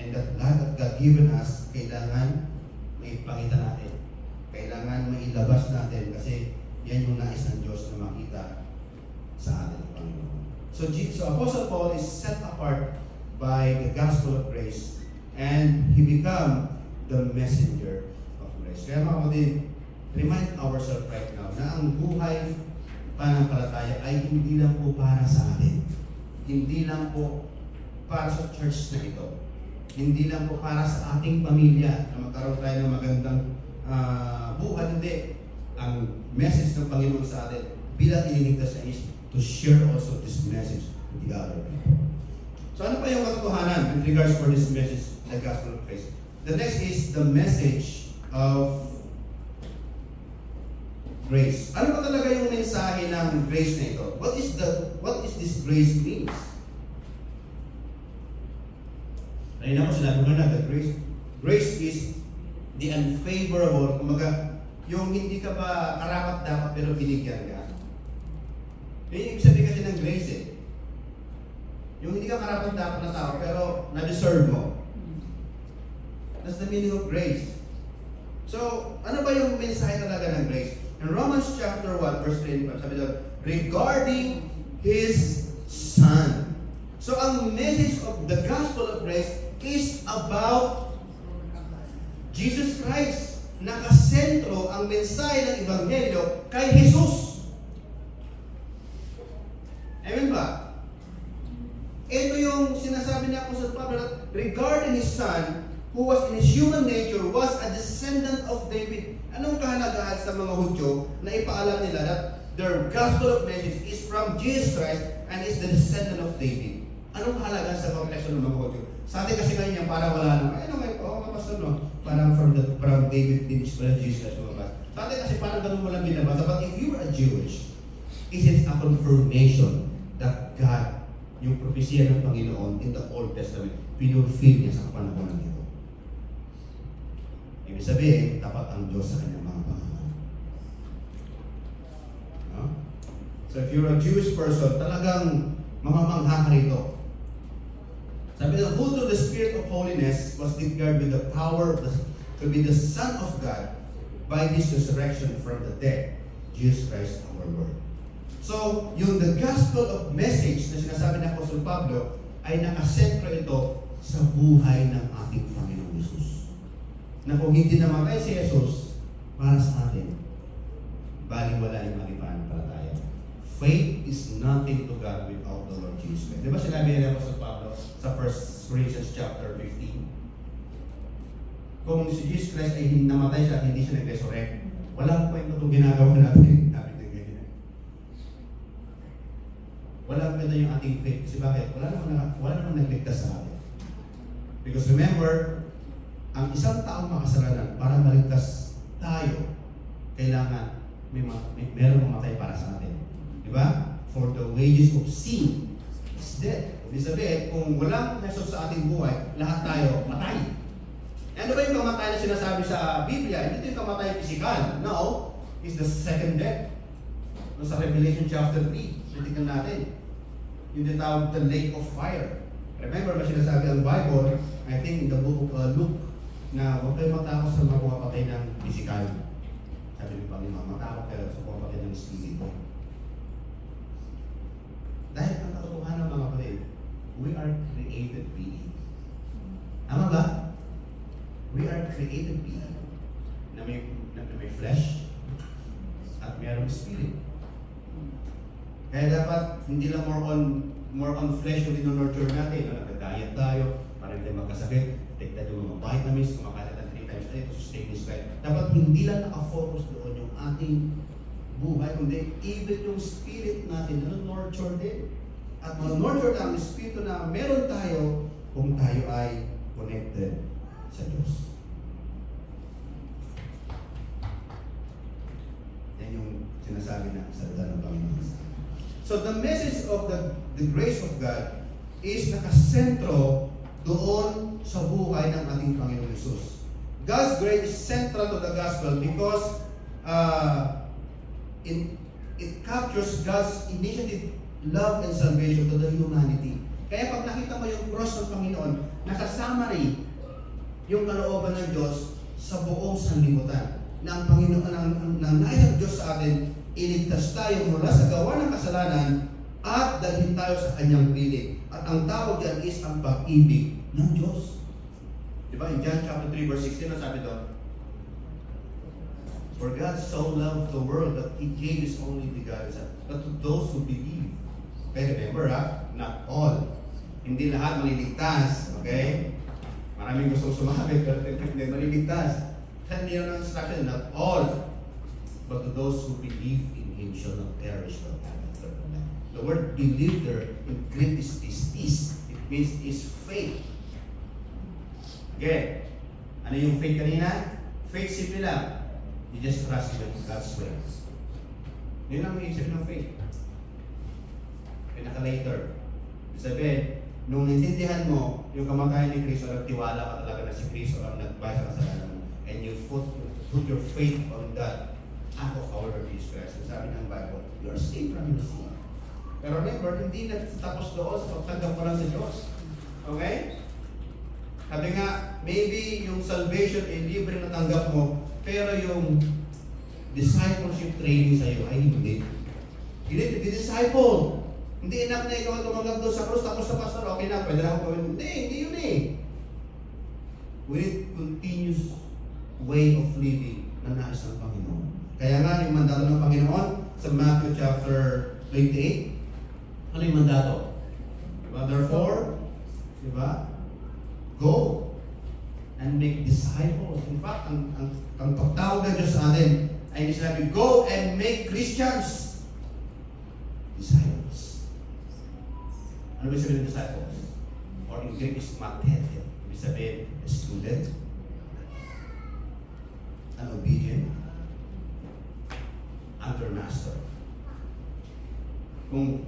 And that God that God given us, kailangan maipakita natin. Kailangan mailabas natin kasi yan yung nais ng Diyos na makita sa atin, Panginoon. So Apostle Paul is set apart by the gospel of grace and he become the messenger of grace. Kaya mga kapatid, remind ourselves right now na ang buhay pananampalataya ay hindi lang po para sa atin. Hindi lang po para sa church na ito. Hindi lang po para sa ating pamilya na magkaroon tayo ng magandang buhay. Hindi. Ang message ng Panginoon sa atin bilang iniligtas na is to share also this message with the other people. So ano pa yung katotohanan in regards for this message, the gospel of grace? The next is the message of grace. Ano ba talaga yung mensahe ng grace na ito? What is this grace means? Ayun ako sinabi ko na, the grace is the unfavorable, kumaga, yung hindi ka ba karapat dapat pero binigyan ka. Yun yung ibig sabihin kasi ng grace eh. Yung hindi ka karapat dapat na tao pero na-deserve mo. That's the meaning of grace. So, ano ba yung mensahe talaga ng grace? In Romans chapter 1, verse 25, sabi doon, regarding His Son. So, ang message of the gospel of grace is about Jesus Christ. Nakasentro ang mensahe ng Ebanghelyo kay Jesus. Amen ba? Ito yung sinasabi niya Apostle Pablo regarding His Son, who was in His human nature, was a descendant of David. Anong kahalagahan sa mga Hudyo na ipaalam nila that their gospel of message is from Jesus Christ and is the descendant of David? Anong kahalagahan sa confession ng mga Hudyo? Sa atin kasi ngayon para wala naman. Kapastor, no? Parang from David finish para Jesus Christ lumabas. Sa atin kasi parang ganun mo lang binabasa. But if you are a Jewish, is it a confirmation that God, yung propesya ng Panginoon in the Old Testament, pinulfill niya sa kapanahon ng ito? Ibig sabihin, tapat ang Diyos sa kanyang mga pangalan. No? So if you're a Jewish person, talagang mamamangha ka rito. Sabi na, who through the Spirit of holiness was declared with the power to be the Son of God by His resurrection from the dead, Jesus Christ our Lord. So, yung the gospel of message na sinasabi ng Apostle Pablo ay nakasentro ito sa buhay ng ating Panginoong Jesus. Na kung hindi namatay si Jesus para sa atin, baliwala yung ating pananampalataya. Faith is nothing to God without the Lord Jesus Christ. Di ba sinabi niya Apostle Pablo sa 1 Corinthians chapter 15? Kung si Jesus Christ ay namatay siya at hindi siya nag-resurrect, walang kwento itong ginagawa natin. Walang kwento yung ating faith. Kasi bakit? Wala naman nagligtas sa atin. Because remember, ang isang taong makasalanan para maligtas tayo, kailangan meron mamatay para sa atin. Diba? For the wages of sin is death. Ibig sabihin, kung walang Jesus sa ating buhay, lahat tayo matay. Ano ba yung kamatay na sinasabi sa Biblia? Hindi ito yung kamatay physical. No. It's the second death. Sa Revelation chapter 3, titignan natin. Yung tinatawag the lake of fire. Remember ba sinasabi ang Bible, I think in the book of Luke, na huwag kayo matakot sa mga pumapatay ng physical. Sabi ng Panginoon, matakot kayo sa pumapatay ng spirito. Dahil ang katotohanan ng mga kapatid, we are created being. Tama ba? We are created being na may flesh at mayroong spirit. Kaya dapat hindi lang more on flesh yung dinonurture natin. Nag-diet tayo para hindi magkasakit. Take tayo mga vitamins, kumakain natin 3 times and to sustain His life. Dapat hindi lang nakafocus doon yung ating buhay, kundi even yung spirit natin, nurture din. At nurture ang espiritu na meron tayo kung tayo ay connected sa Diyos. Yan yung sinasabi na salita ng Panginoon. So the message of the grace of God is nakasentro doon sa buhay ng ating Panginoon Jesus. God's grace is central to the gospel because it captures God's initiative, love, and salvation to the humanity. Kaya pag nakita mo yung cross ng Panginoon, nakasummary yung kalooban ng Diyos sa buong sanlibutan. Na ang Panginoon, ang nais ng Diyos sa atin, iligtas tayo mula sa gawa ng kasalanan at dalhin tayo sa kanyang piling. At ang tawag diyan is ang pag-ibig ng Diyos. Diba? In John chapter 3 verse 16, ang sabi doon, for God so loved the world that He gave His only begotten Son, but to those who believe. Okay, remember not all. Hindi lahat maliligtas. Okay? Maraming gustong sumabit, pero hindi maliligtas. Kaya niyo ng instruction, not all, but to those who believe in Him shall not perish but have eternal life. The word believe there in Greek is. It means is faith. Okay. Ano yung faith kanina? Faith simple lang. You just trust in God's way. Yun ang isip ng faith. Pinaka-later. Sabihin, nung naintindihan mo yung kamatayan ni Kristo, nagtiwala ka talaga na si Kristo ang nagbayad sa kasalanan mo, and you put your faith on that act of our Lord Jesus Christ. Sabi ng Bible, you are saved from your sin. Pero remember, hindi natapos doon sa pagtanggap mo lang sa Diyos. Okay? Sabi nga, maybe yung salvation ay libre na tanggap mo, pero yung discipleship training sa iyo ay hindi. You need to be disciple. Hindi enough na ikaw tumanggap doon sa cross, tapos sa pastor, okay na, pwede na akong gawin. Hindi yun eh. We need continuous way of living na nais ng Panginoon. Kaya nga, yung mandato ng Panginoon sa Matthew chapter 28, ano yung mandato? Diba? Therefore, diba? Go and make disciples. In fact, ang pagtawag ng Diyos sa atin ay hindi sinabi, go and make Christians. Disciples. Ano ibig sabihin ng disciples? Or in Greek is mathetes. Ibig sabihin, a student, an obedient, under master. Kung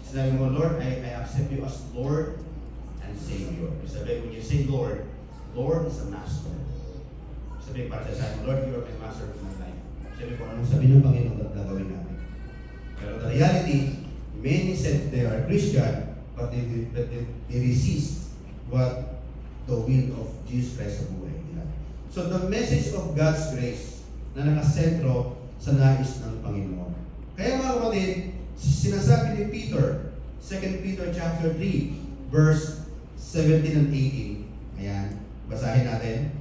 sinabi mo, Lord, I accept you as Lord and Savior. Sabi, when you say Lord, Lord is a master. Sabi, para sa sabi, Lord, you are my master of my life. Sabi ko, anong sabi ng Panginoon at gagawin namin? Pero the reality, many said they are Christian, but they resist what the will of Jesus Christ sa buhay nila. So the message of God's grace na nakasentro sa nais ng Panginoon. Kaya mga kapatid, sinasabi ni Peter, 2 Peter chapter 3, verse 17 and 18. Ayan, basahin natin.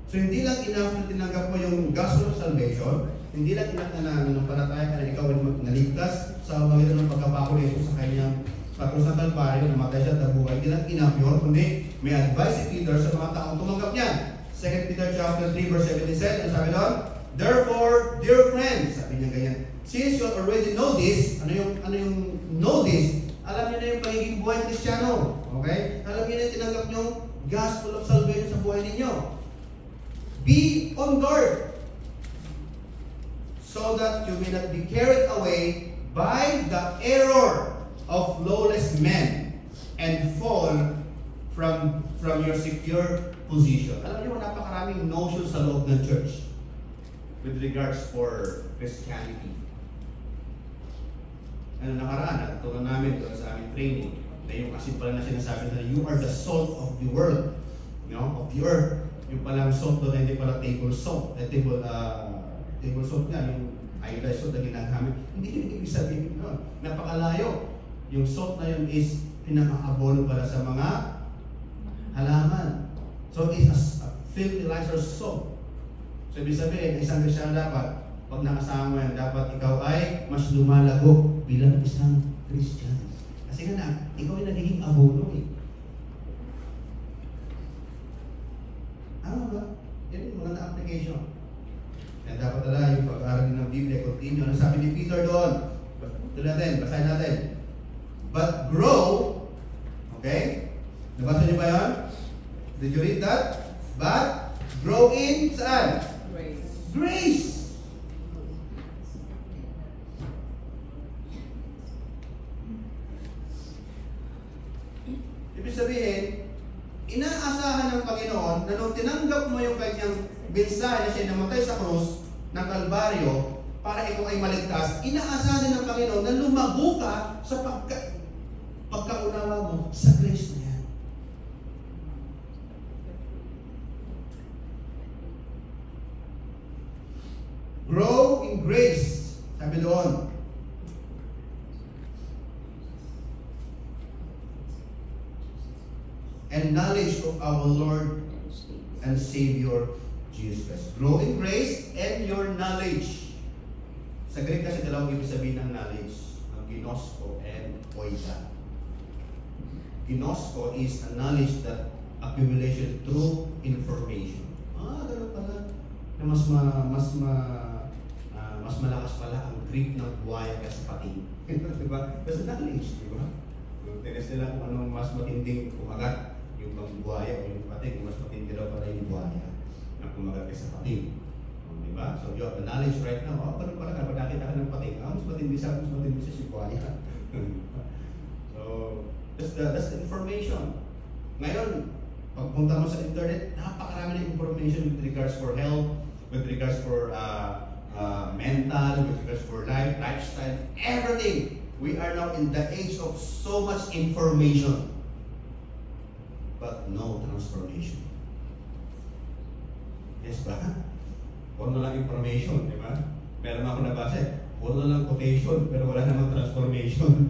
So hindi lang enough na tinanggap mo yung gospel of salvation, hindi lang enough na nanampalataya ka na ikaw ay naligtas sa pamagitan ng pagkabako ni Jesus sa kanyang patros ng Kalbaryo, namatay siya at nabuhay. Hindi lang enough yun, kundi may advice si Peter sa mga taong tumanggap niyan. 2 Peter chapter 3 verse 17, ang sabi doon, therefore, dear friends, sabi niya ganyan, since you already know this, ano yung know this, alam niyo na yung pagiging buhay ng Kristiyano. Okay? Alam niyo na yung tinanggap niyong gospel of salvation sa buhay ninyo. Be on guard so that you may not be carried away by the error of lawless men and fall from your secure position. Alam niyo, napakaraming notion sa loob ng church with regards for Christianity. Ano nakaraan, natutunan namin doon sa aming training na yung kasi pala na sinasabi na you are the salt of the world, you know, of the earth. Yung palang salt doon, hindi pala table salt. Table salt nga, yung iodized salt na ginagamit. Hindi yun ibig sabihin doon. Napakalayo. Yung salt na yun is pinaka-abono pala sa mga halaman. So it's a fertilizer salt. So ibig sabihin, isang Kristiyano dapat, pag nakasama mo yan, dapat ikaw ay mas lumalago bilang isang Christian. Kasi nga na, ikaw ay nagiging abono eh. Ano ba? dapat talaga yung pag-aaral ng Biblia, continue. Ano sabi ni Peter doon? Basahin natin. But grow, okay? Nabasa niyo ba yun? Did you read that? But grow in, saan? Grace. Grace! Ibig sabihin, inaasahan ng Panginoon na nung tinanggap mo yung kanyang mensahe na siya namatay sa krus ng Kalbaryo para ikaw ay maligtas, inaasahan din ng Panginoon na lumago ka sa pagkaunawa mo sa grace na yan. Grow in grace. Sabi doon. And knowledge of our Lord and Savior Jesus Christ. Grow in grace and your knowledge. Sa Greek kasi dalawang ibig sabihin ng knowledge. Ang ginosko and oida. Ginosko is a knowledge that accumulation through information. Ganun pala. Na mas malakas pala ang grip ng buhaya kasi pating. Diba? Kasi knowledge, diba? Tinis nila kung anong mas matinding kumagat. Yung bang buhaya o yung pating, mas matindi daw pala yung buhaya na kumagat sa pating. Diba? So you have the knowledge right now. Ganun pala kapag nakita ka ng pating, mas matindi siya si buhaya. So, that's the information. Ngayon, pagpunta mo sa internet, napakarami ng information with regards for health, with regards for mental, with regards for life, lifestyle, everything. We are now in the age of so much information, but no transformation. Yes ba? Puro na lang information, di ba? Meron ako nabasa, puro na lang quotation, pero wala namang transformation.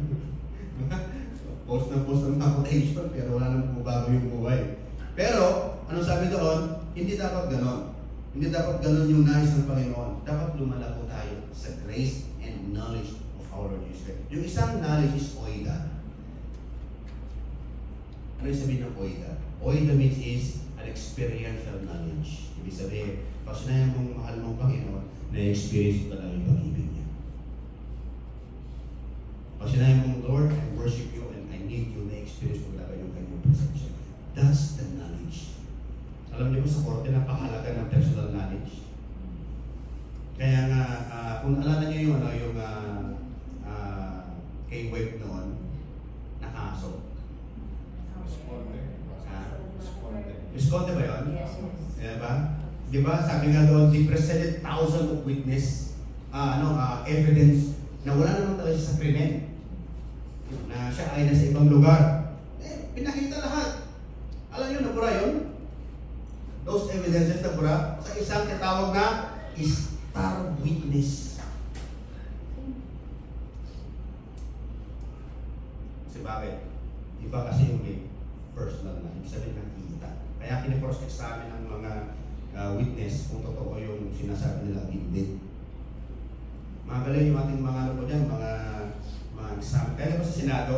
Post ng quotation, pero wala namang bumabago yung buhay. Pero, anong sabi doon? Hindi dapat ganon. Hindi dapat ganon yung nais ng Panginoon. Dapat lumalago tayo sa grace and knowledge of our Lord Jesus Christ. Yung isang knowledge is oida. Ano yung sabihin ng oida? Oida means is an experiential knowledge. Ibig sabihin, pag sinabi mong mahal mong Panginoon, na-experience mo talaga yung pag-ibig niya. Pag sinabi mong, Lord, I worship you and I need you, na-experience mo talaga yung kanyang presensya. That's the knowledge. Alam niyo po sa korte, napakahalaga ng personal knowledge. Kaya nga, kung alala niyo yung kay Wade noon, nakaso. Misconde ba yun? Yes. Diba? Diba? Sabi nga doon, they presented thousands of witness, evidence na wala naman talaga siya sa krimen. Na siya ay nasa ibang lugar. Pinakita lahat. Alam niyo, nabura yun? Those evidences nabura sa isang katawag na star witness. Kasi bakit? Iba kasi yung personal na. Ibig sabihin nakikita. Kaya kine-cross examine ng mga witness kung totoo yung sinasabi nila hindi. Magaling yung ating mga ano po dyan, mga exam. Kaya ba sa Senado?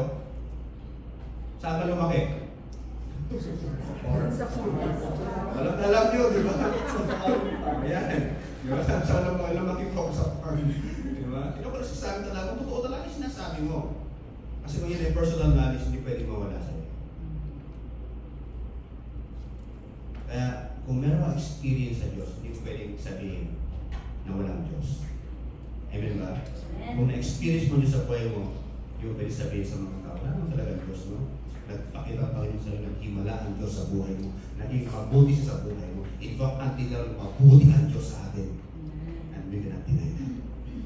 Saan ka lumaki? Alam nyo, di ba? Ayan. Di ba? Saan lumaki ko sa farm? Di ba? Ito ko nasasabi talaga, kung totoo talaga yung sinasabi mo. Kasi kung yun ay personal knowledge, hindi pwede mawala sa'yo. Kaya, kung meron kang experience sa Diyos, hindi pwedeng sabihin na walang Diyos. Amen ba? Kung na-experience mo Diyos sa buhay mo, hindi mo pwede sabihin sa mga tao, wala naman talaga Diyos, no? Nagpakita ang Panginoon sa'yo, naghimala ang Diyos sa buhay mo, naging mabuti siya sa buhay mo. In fact, until mabuti ang Diyos sa atin. And we cannot deny that.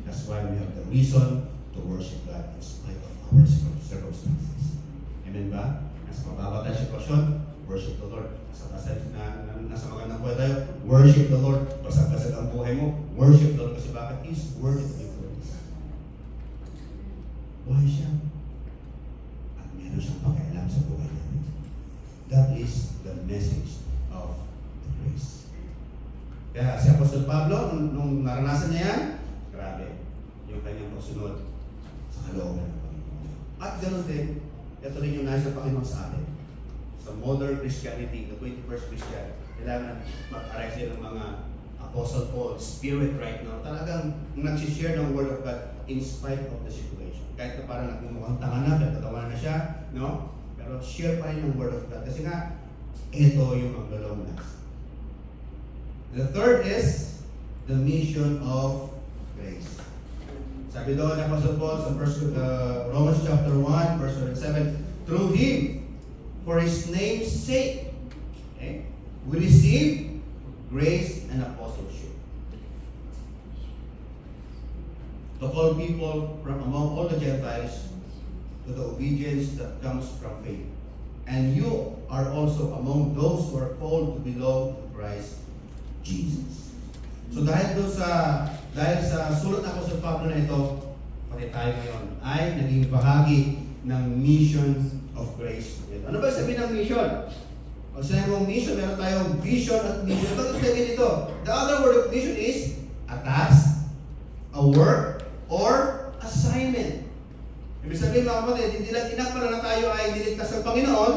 That's why we have the reason to worship God in spite of our circumstances. Amen ba? Nasa mababa tayo sitwasyon, worship the Lord. Nasa magandang buhay tayo, worship the Lord. Basag-basag ang buhay mo, worship the Lord. Kasi bakit? He's worthy to be praised. Buhay siya. At meron siyang pakialam sa buhay natin. That is the message of the grace. Kaya si Apostol Pablo, nung naranasan niya yan, grabe, yung kanyang pagsunod sa kalooban ng Panginoon. At ganoon din, ito rin yung nasa Panginoon sa atin. Sa modern Christianity, the 21st Christian, kailangan mag-arise ng mga Apostle Paul, spirit right now, talagang nagsishare ng Word of God in spite of the situation. Kahit na parang nagmumukhang tanga na, nagtatawa na siya, no? Pero share pa rin ng Word of God. Kasi nga, ito yung mag-long last. The third is the mission of grace. Sabi doon ng Apostle Paul sa Romans chapter 1, verse 7, through Him, for His name's sake, okay, we receive grace and apostleship to call people from among all the Gentiles to the obedience that comes from faith. And you are also among those who are called to belong to Christ Jesus. So dahil sa sulat ako sa Pablo na ito, pati tayo ngayon ay naging bahagi ng mission of grace. Ano ba sabihin ng mission? Pag sinabi mong mission, meron tayong vision at mission. Bakit sabihin ito? The other word of mission is a task, a work, or assignment. Ibig sabihin mga kapatid, hindi lang inakpala na tayo ay niligtas ng Panginoon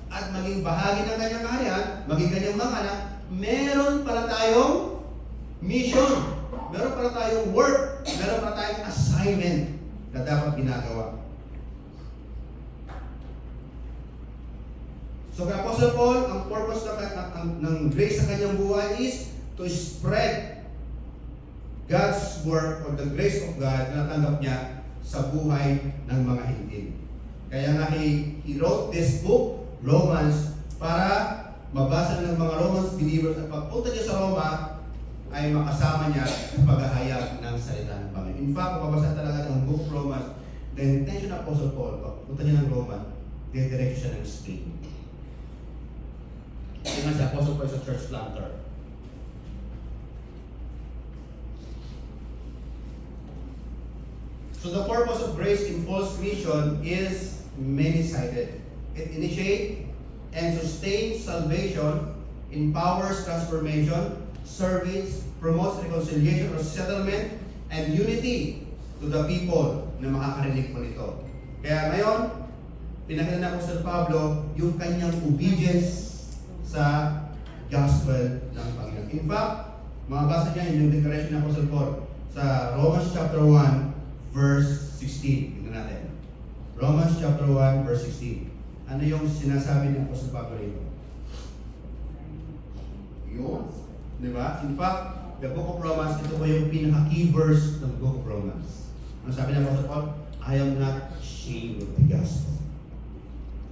at maging bahagi ng kanyang kaharian, maging kanyang mga anak, meron pala tayong mission. Meron pala tayong work. Meron pala tayong assignment na dapat ginagawa. So kay Apostle Paul, ang purpose ng grace sa kanyang buhay is to spread God's work or the grace of God na natanggap niya sa buhay ng mga Hintil. Kaya nga he wrote this book, Romans, para mabasa ng mga Romans believers at pagpunta niya sa Roma ay makasama niya sa paghahayag ng salita ng Panginoon. In fact, mabasa talaga ng book of Romans, the intention of Apostle Paul, pagpunta niya ng Roma, diretso siya ng Spain. Kasi nga si Apostle Paul sa church planter. So the purpose of grace in Paul's mission is many-sided. It initiates and sustains salvation, empowers transformation, service, promotes reconciliation or settlement, and unity to the people na makakarinig po nito. Kaya ngayon, pinakita na Apostle Pablo yung kanyang obedience sa gospel ng Panginoon. In fact, mabasa niya yung declaration ng Apostle Paul sa Romans chapter 1, verse 16. Tingnan natin. Romans chapter 1, verse 16. Ano yung sinasabi ng Apostle Pablo rito? Yun. Diba? In fact, the book of Romans, ito po yung pinaka-key verse ng book of Romans. Ano sabi ng Apostle Paul? I am not ashamed of the gospel.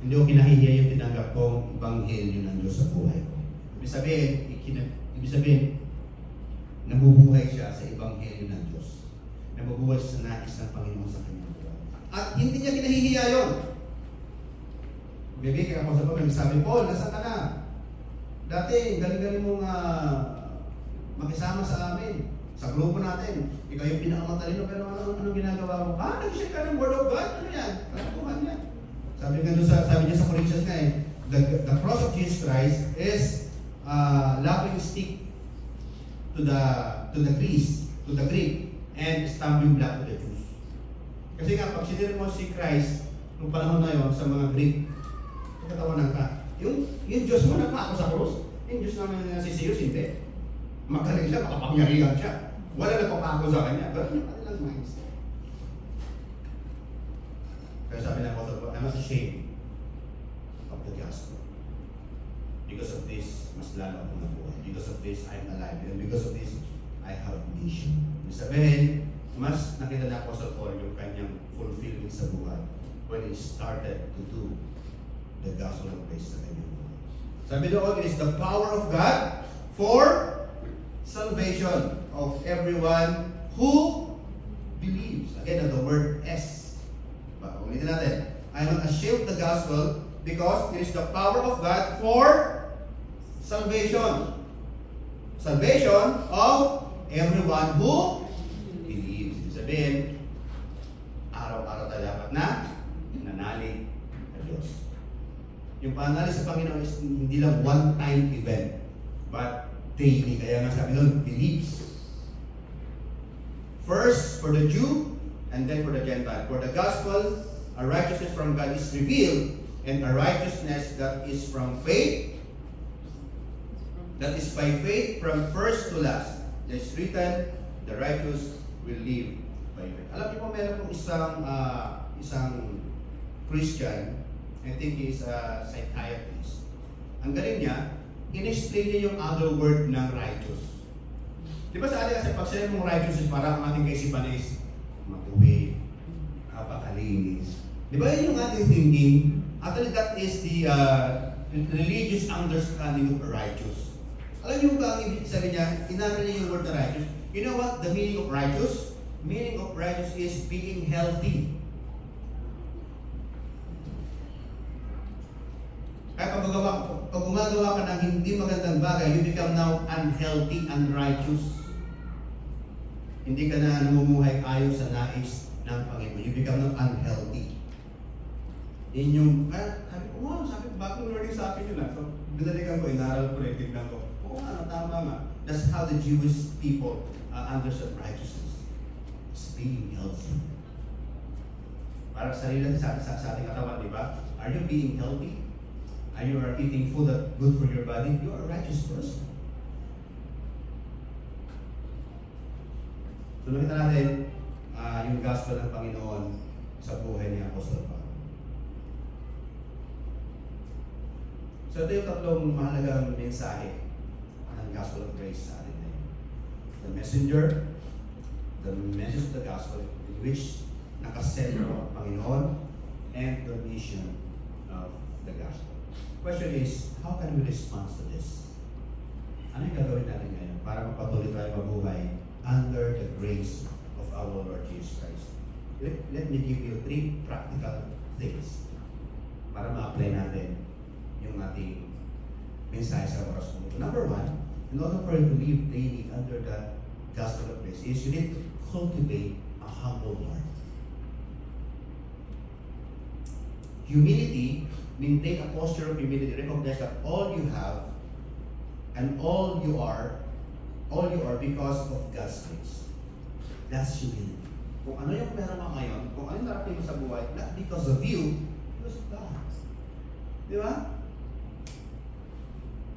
Hindi ko kinahihiya yung tinanggap kong ebanghelyo ng Diyos sa buhay ko. Ibig sabihin, nabubuhay siya sa ebanghelyo ng Diyos. Nabubuhay siya sa nais ng Panginoon sa kanyang buhay. At hindi niya kinahihiya yun. Bibig kaya ako sa Paul, nagsabi, Paul, nasa ka na? Dati, galing-galing mong makisama sa amin, sa grupo natin. Ikaw yung pinakamatalino, pero anong ginagawa mo? Nag-share ka ng Word of God? Ano yan? Kalakuhan yan. Sabi niya sa Corinthians nga the cross of Jesus Christ is laughing stick to the Greek, and stumbling block to the Jews. Kasi nga, pag sinira mo si Christ, nung panahon na yun, sa mga Greek, katawanan ka. Yung Diyos mo nagpako sa cross, yung Diyos namin si Zeus, hindi. Magaling siya, makapangyarihan siya. Wala nagpapako sa kanya. Pero yung kanilang mindset. Kaya sabi ng Apostle Paul, I'm not ashamed of the gospel. Because of this, mas lalo ako nabuhay. Because of this, I'm alive. And because of this, I have mission. Ibig sabihin, mas nakita na Apostle Paul yung kanyang fulfillment sa buhay when he started to do the gospel of grace sa kanyang buhay. Sabi doon, it is the power of God for salvation of everyone who believes. Again, the word S. Ulitin natin. I am not ashamed of the gospel because it is the power of God for salvation. Salvation of everyone who believes. Ibig sabihin, araw-araw tayo dapat na nanalig sa Diyos. Yung pananalig sa Panginoon is hindi lang one-time event, but daily. Kaya nga sabi nun, believes. First, for the Jew, and then for the Gentile. For the gospel, a righteousness from God is revealed, and a righteousness that is from faith, that is by faith from first to last. It's written, the righteous will live by faith. Alam niyo po, meron pong isang Christian, I think he is a psychiatrist. Ang galing niya, in-explain niya yung other word ng righteous. Di ba sa atin kasi pag sinabi mong righteous is parang ang ating kaisipan is matuwid, napakalinis. Di ba yun yung ating thinking? Actually, that is the religious understanding of righteous. Alam niyo ba ang ibig sabihin niya? Inaral niya yung word na righteous. You know what the meaning of righteous? Meaning of righteous is being healthy. Kaya pag gumagawa ka ng hindi magandang bagay, you become now unhealthy, unrighteous. Hindi ka na namumuhay ayon sa nais ng Panginoon. You become now unhealthy. Yun yung, sabi ko, wow, bagong learning sa akin yun na. So, binalikan ko, inaral ko, tingnan ko. Oo nga, tama nga. That's how the Jewish people understood righteousness. It's being healthy. Para sa sarili sa ating katawan, di ba? Are you being healthy? Are you eating food that's good for your body? You are a righteous person. So, nakita natin yung gospel ng Panginoon sa buhay ni Apostol Paul. So, ito yung tatlong mahalagang mensahe ng gospel of grace sa atin ngayon. The messenger, the message of the gospel in which nakasentro ang Panginoon, and the mission of the gospel. Question is, how can we respond to this? Ano yung gagawin natin ngayon para magpatuloy tayo mabuhay under the grace of our Lord Jesus Christ? Let me give you 3 practical things para ma-apply natin yung ating mensahe sa oras mo. Number 1, in order for you to live daily under the gospel of grace, is you need to cultivate a humble heart. Humility, maintain a posture of humility. Recognize that all you have and all you are because of God's grace. That's humility. Kung ano yung meron mo ngayon, kung ano yung narating mo sa buhay, not because of you, because of God. Di ba?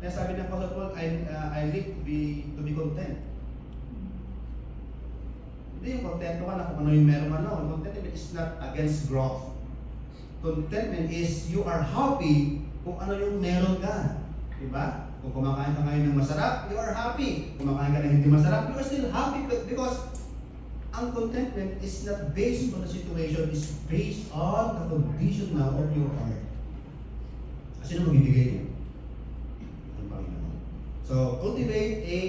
Kaya sabi ng Apostle Paul, I live to be content. Hindi yung contento ka na kung ano yung meron mo. Contentment is not against growth. Contentment is you are happy kung ano yung meron ka. Diba? Kung kumakain ka ngayon ng masarap, you are happy. Kung kumakain ka ng hindi masarap, you are still happy because ang contentment is not based on the situation, it's based on the condition now of your heart. Kasi sino magbibigay niya? Ang Panginoon. So, cultivate a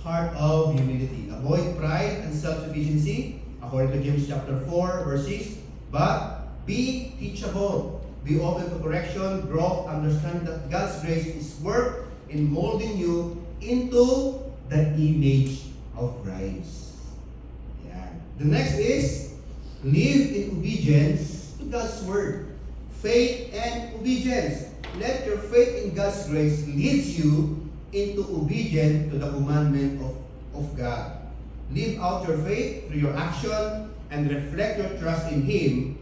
heart of humility. Avoid pride and self-sufficiency, according to James chapter 4, verse 6. But be teachable. Be open to correction, growth, understand that God's grace is work in molding you into the image of Christ. Yeah. The next is live in obedience to God's word. Faith and obedience. Let your faith in God's grace lead you into obedience to the commandment of God. Live out your faith through your action and reflect your trust in Him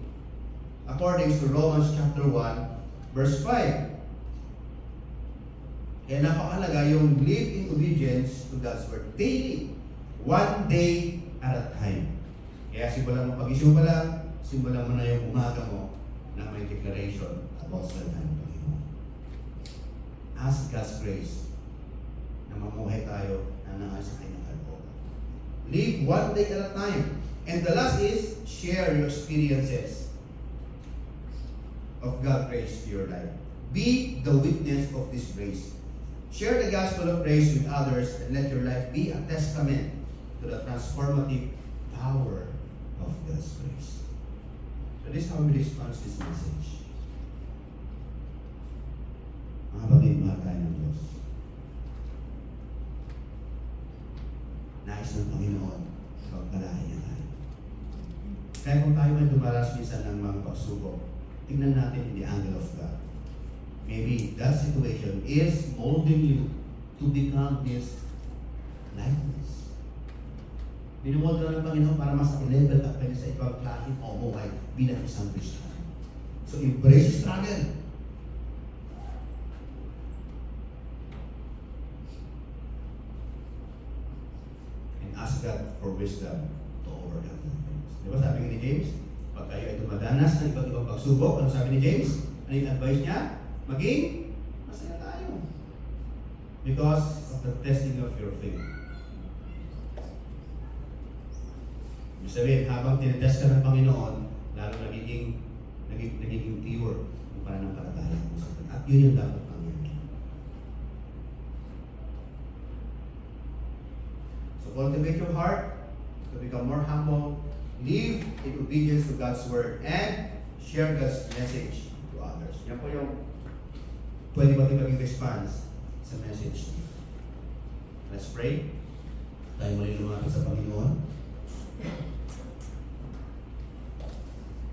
according to Romans chapter 1, verse 5. Kaya napakalaga yung live in obedience to God's word daily. One day at a time. Kaya simulan mo pag-isip pa lang, simulan mo na yung umaga mo na may declaration about sa time ng Panginoon. Ask God's grace na mamuhay tayo na nangayos sa kanyang kalooban. Live one day at a time. And the last is, share your experiences of God's grace to your life. Be the witness of this grace. Share the gospel of grace with others and let your life be a testament to the transformative power of God's grace. So this is how we respond to this message. Mga kapatid, mahal tayo ng Diyos. Nais ng Panginoon, pagpalain niya tayo. Kaya kung tayo may dumaras minsan ng mga pagsubok, tingnan natin in the angle of God. Maybe that situation is molding you to become His likeness. Minumod ka ng Panginoon para mas level up ka sa ibang klase o buhay bilang isang Christian. So embrace struggle. for wisdom to overcome things. Di ba sabi ni James? Pag kayo ay dumadanas ng iba't ibang pagsubok, ano sabi ni James? Ano yung advice niya? Maging masaya tayo. Because of the testing of your faith. Ibig sabihin, habang tinetest ka ng Panginoon, lalo nagiging pure yung pananampalataya mo sa Kanya. At yun yung dapat mangyari. So cultivate your heart to become more humble, live in obedience to God's Word, and share God's message to others. Yan po yung pwede ba maging response sa message niya. Let's pray. Tayo muli lumapit sa Panginoon.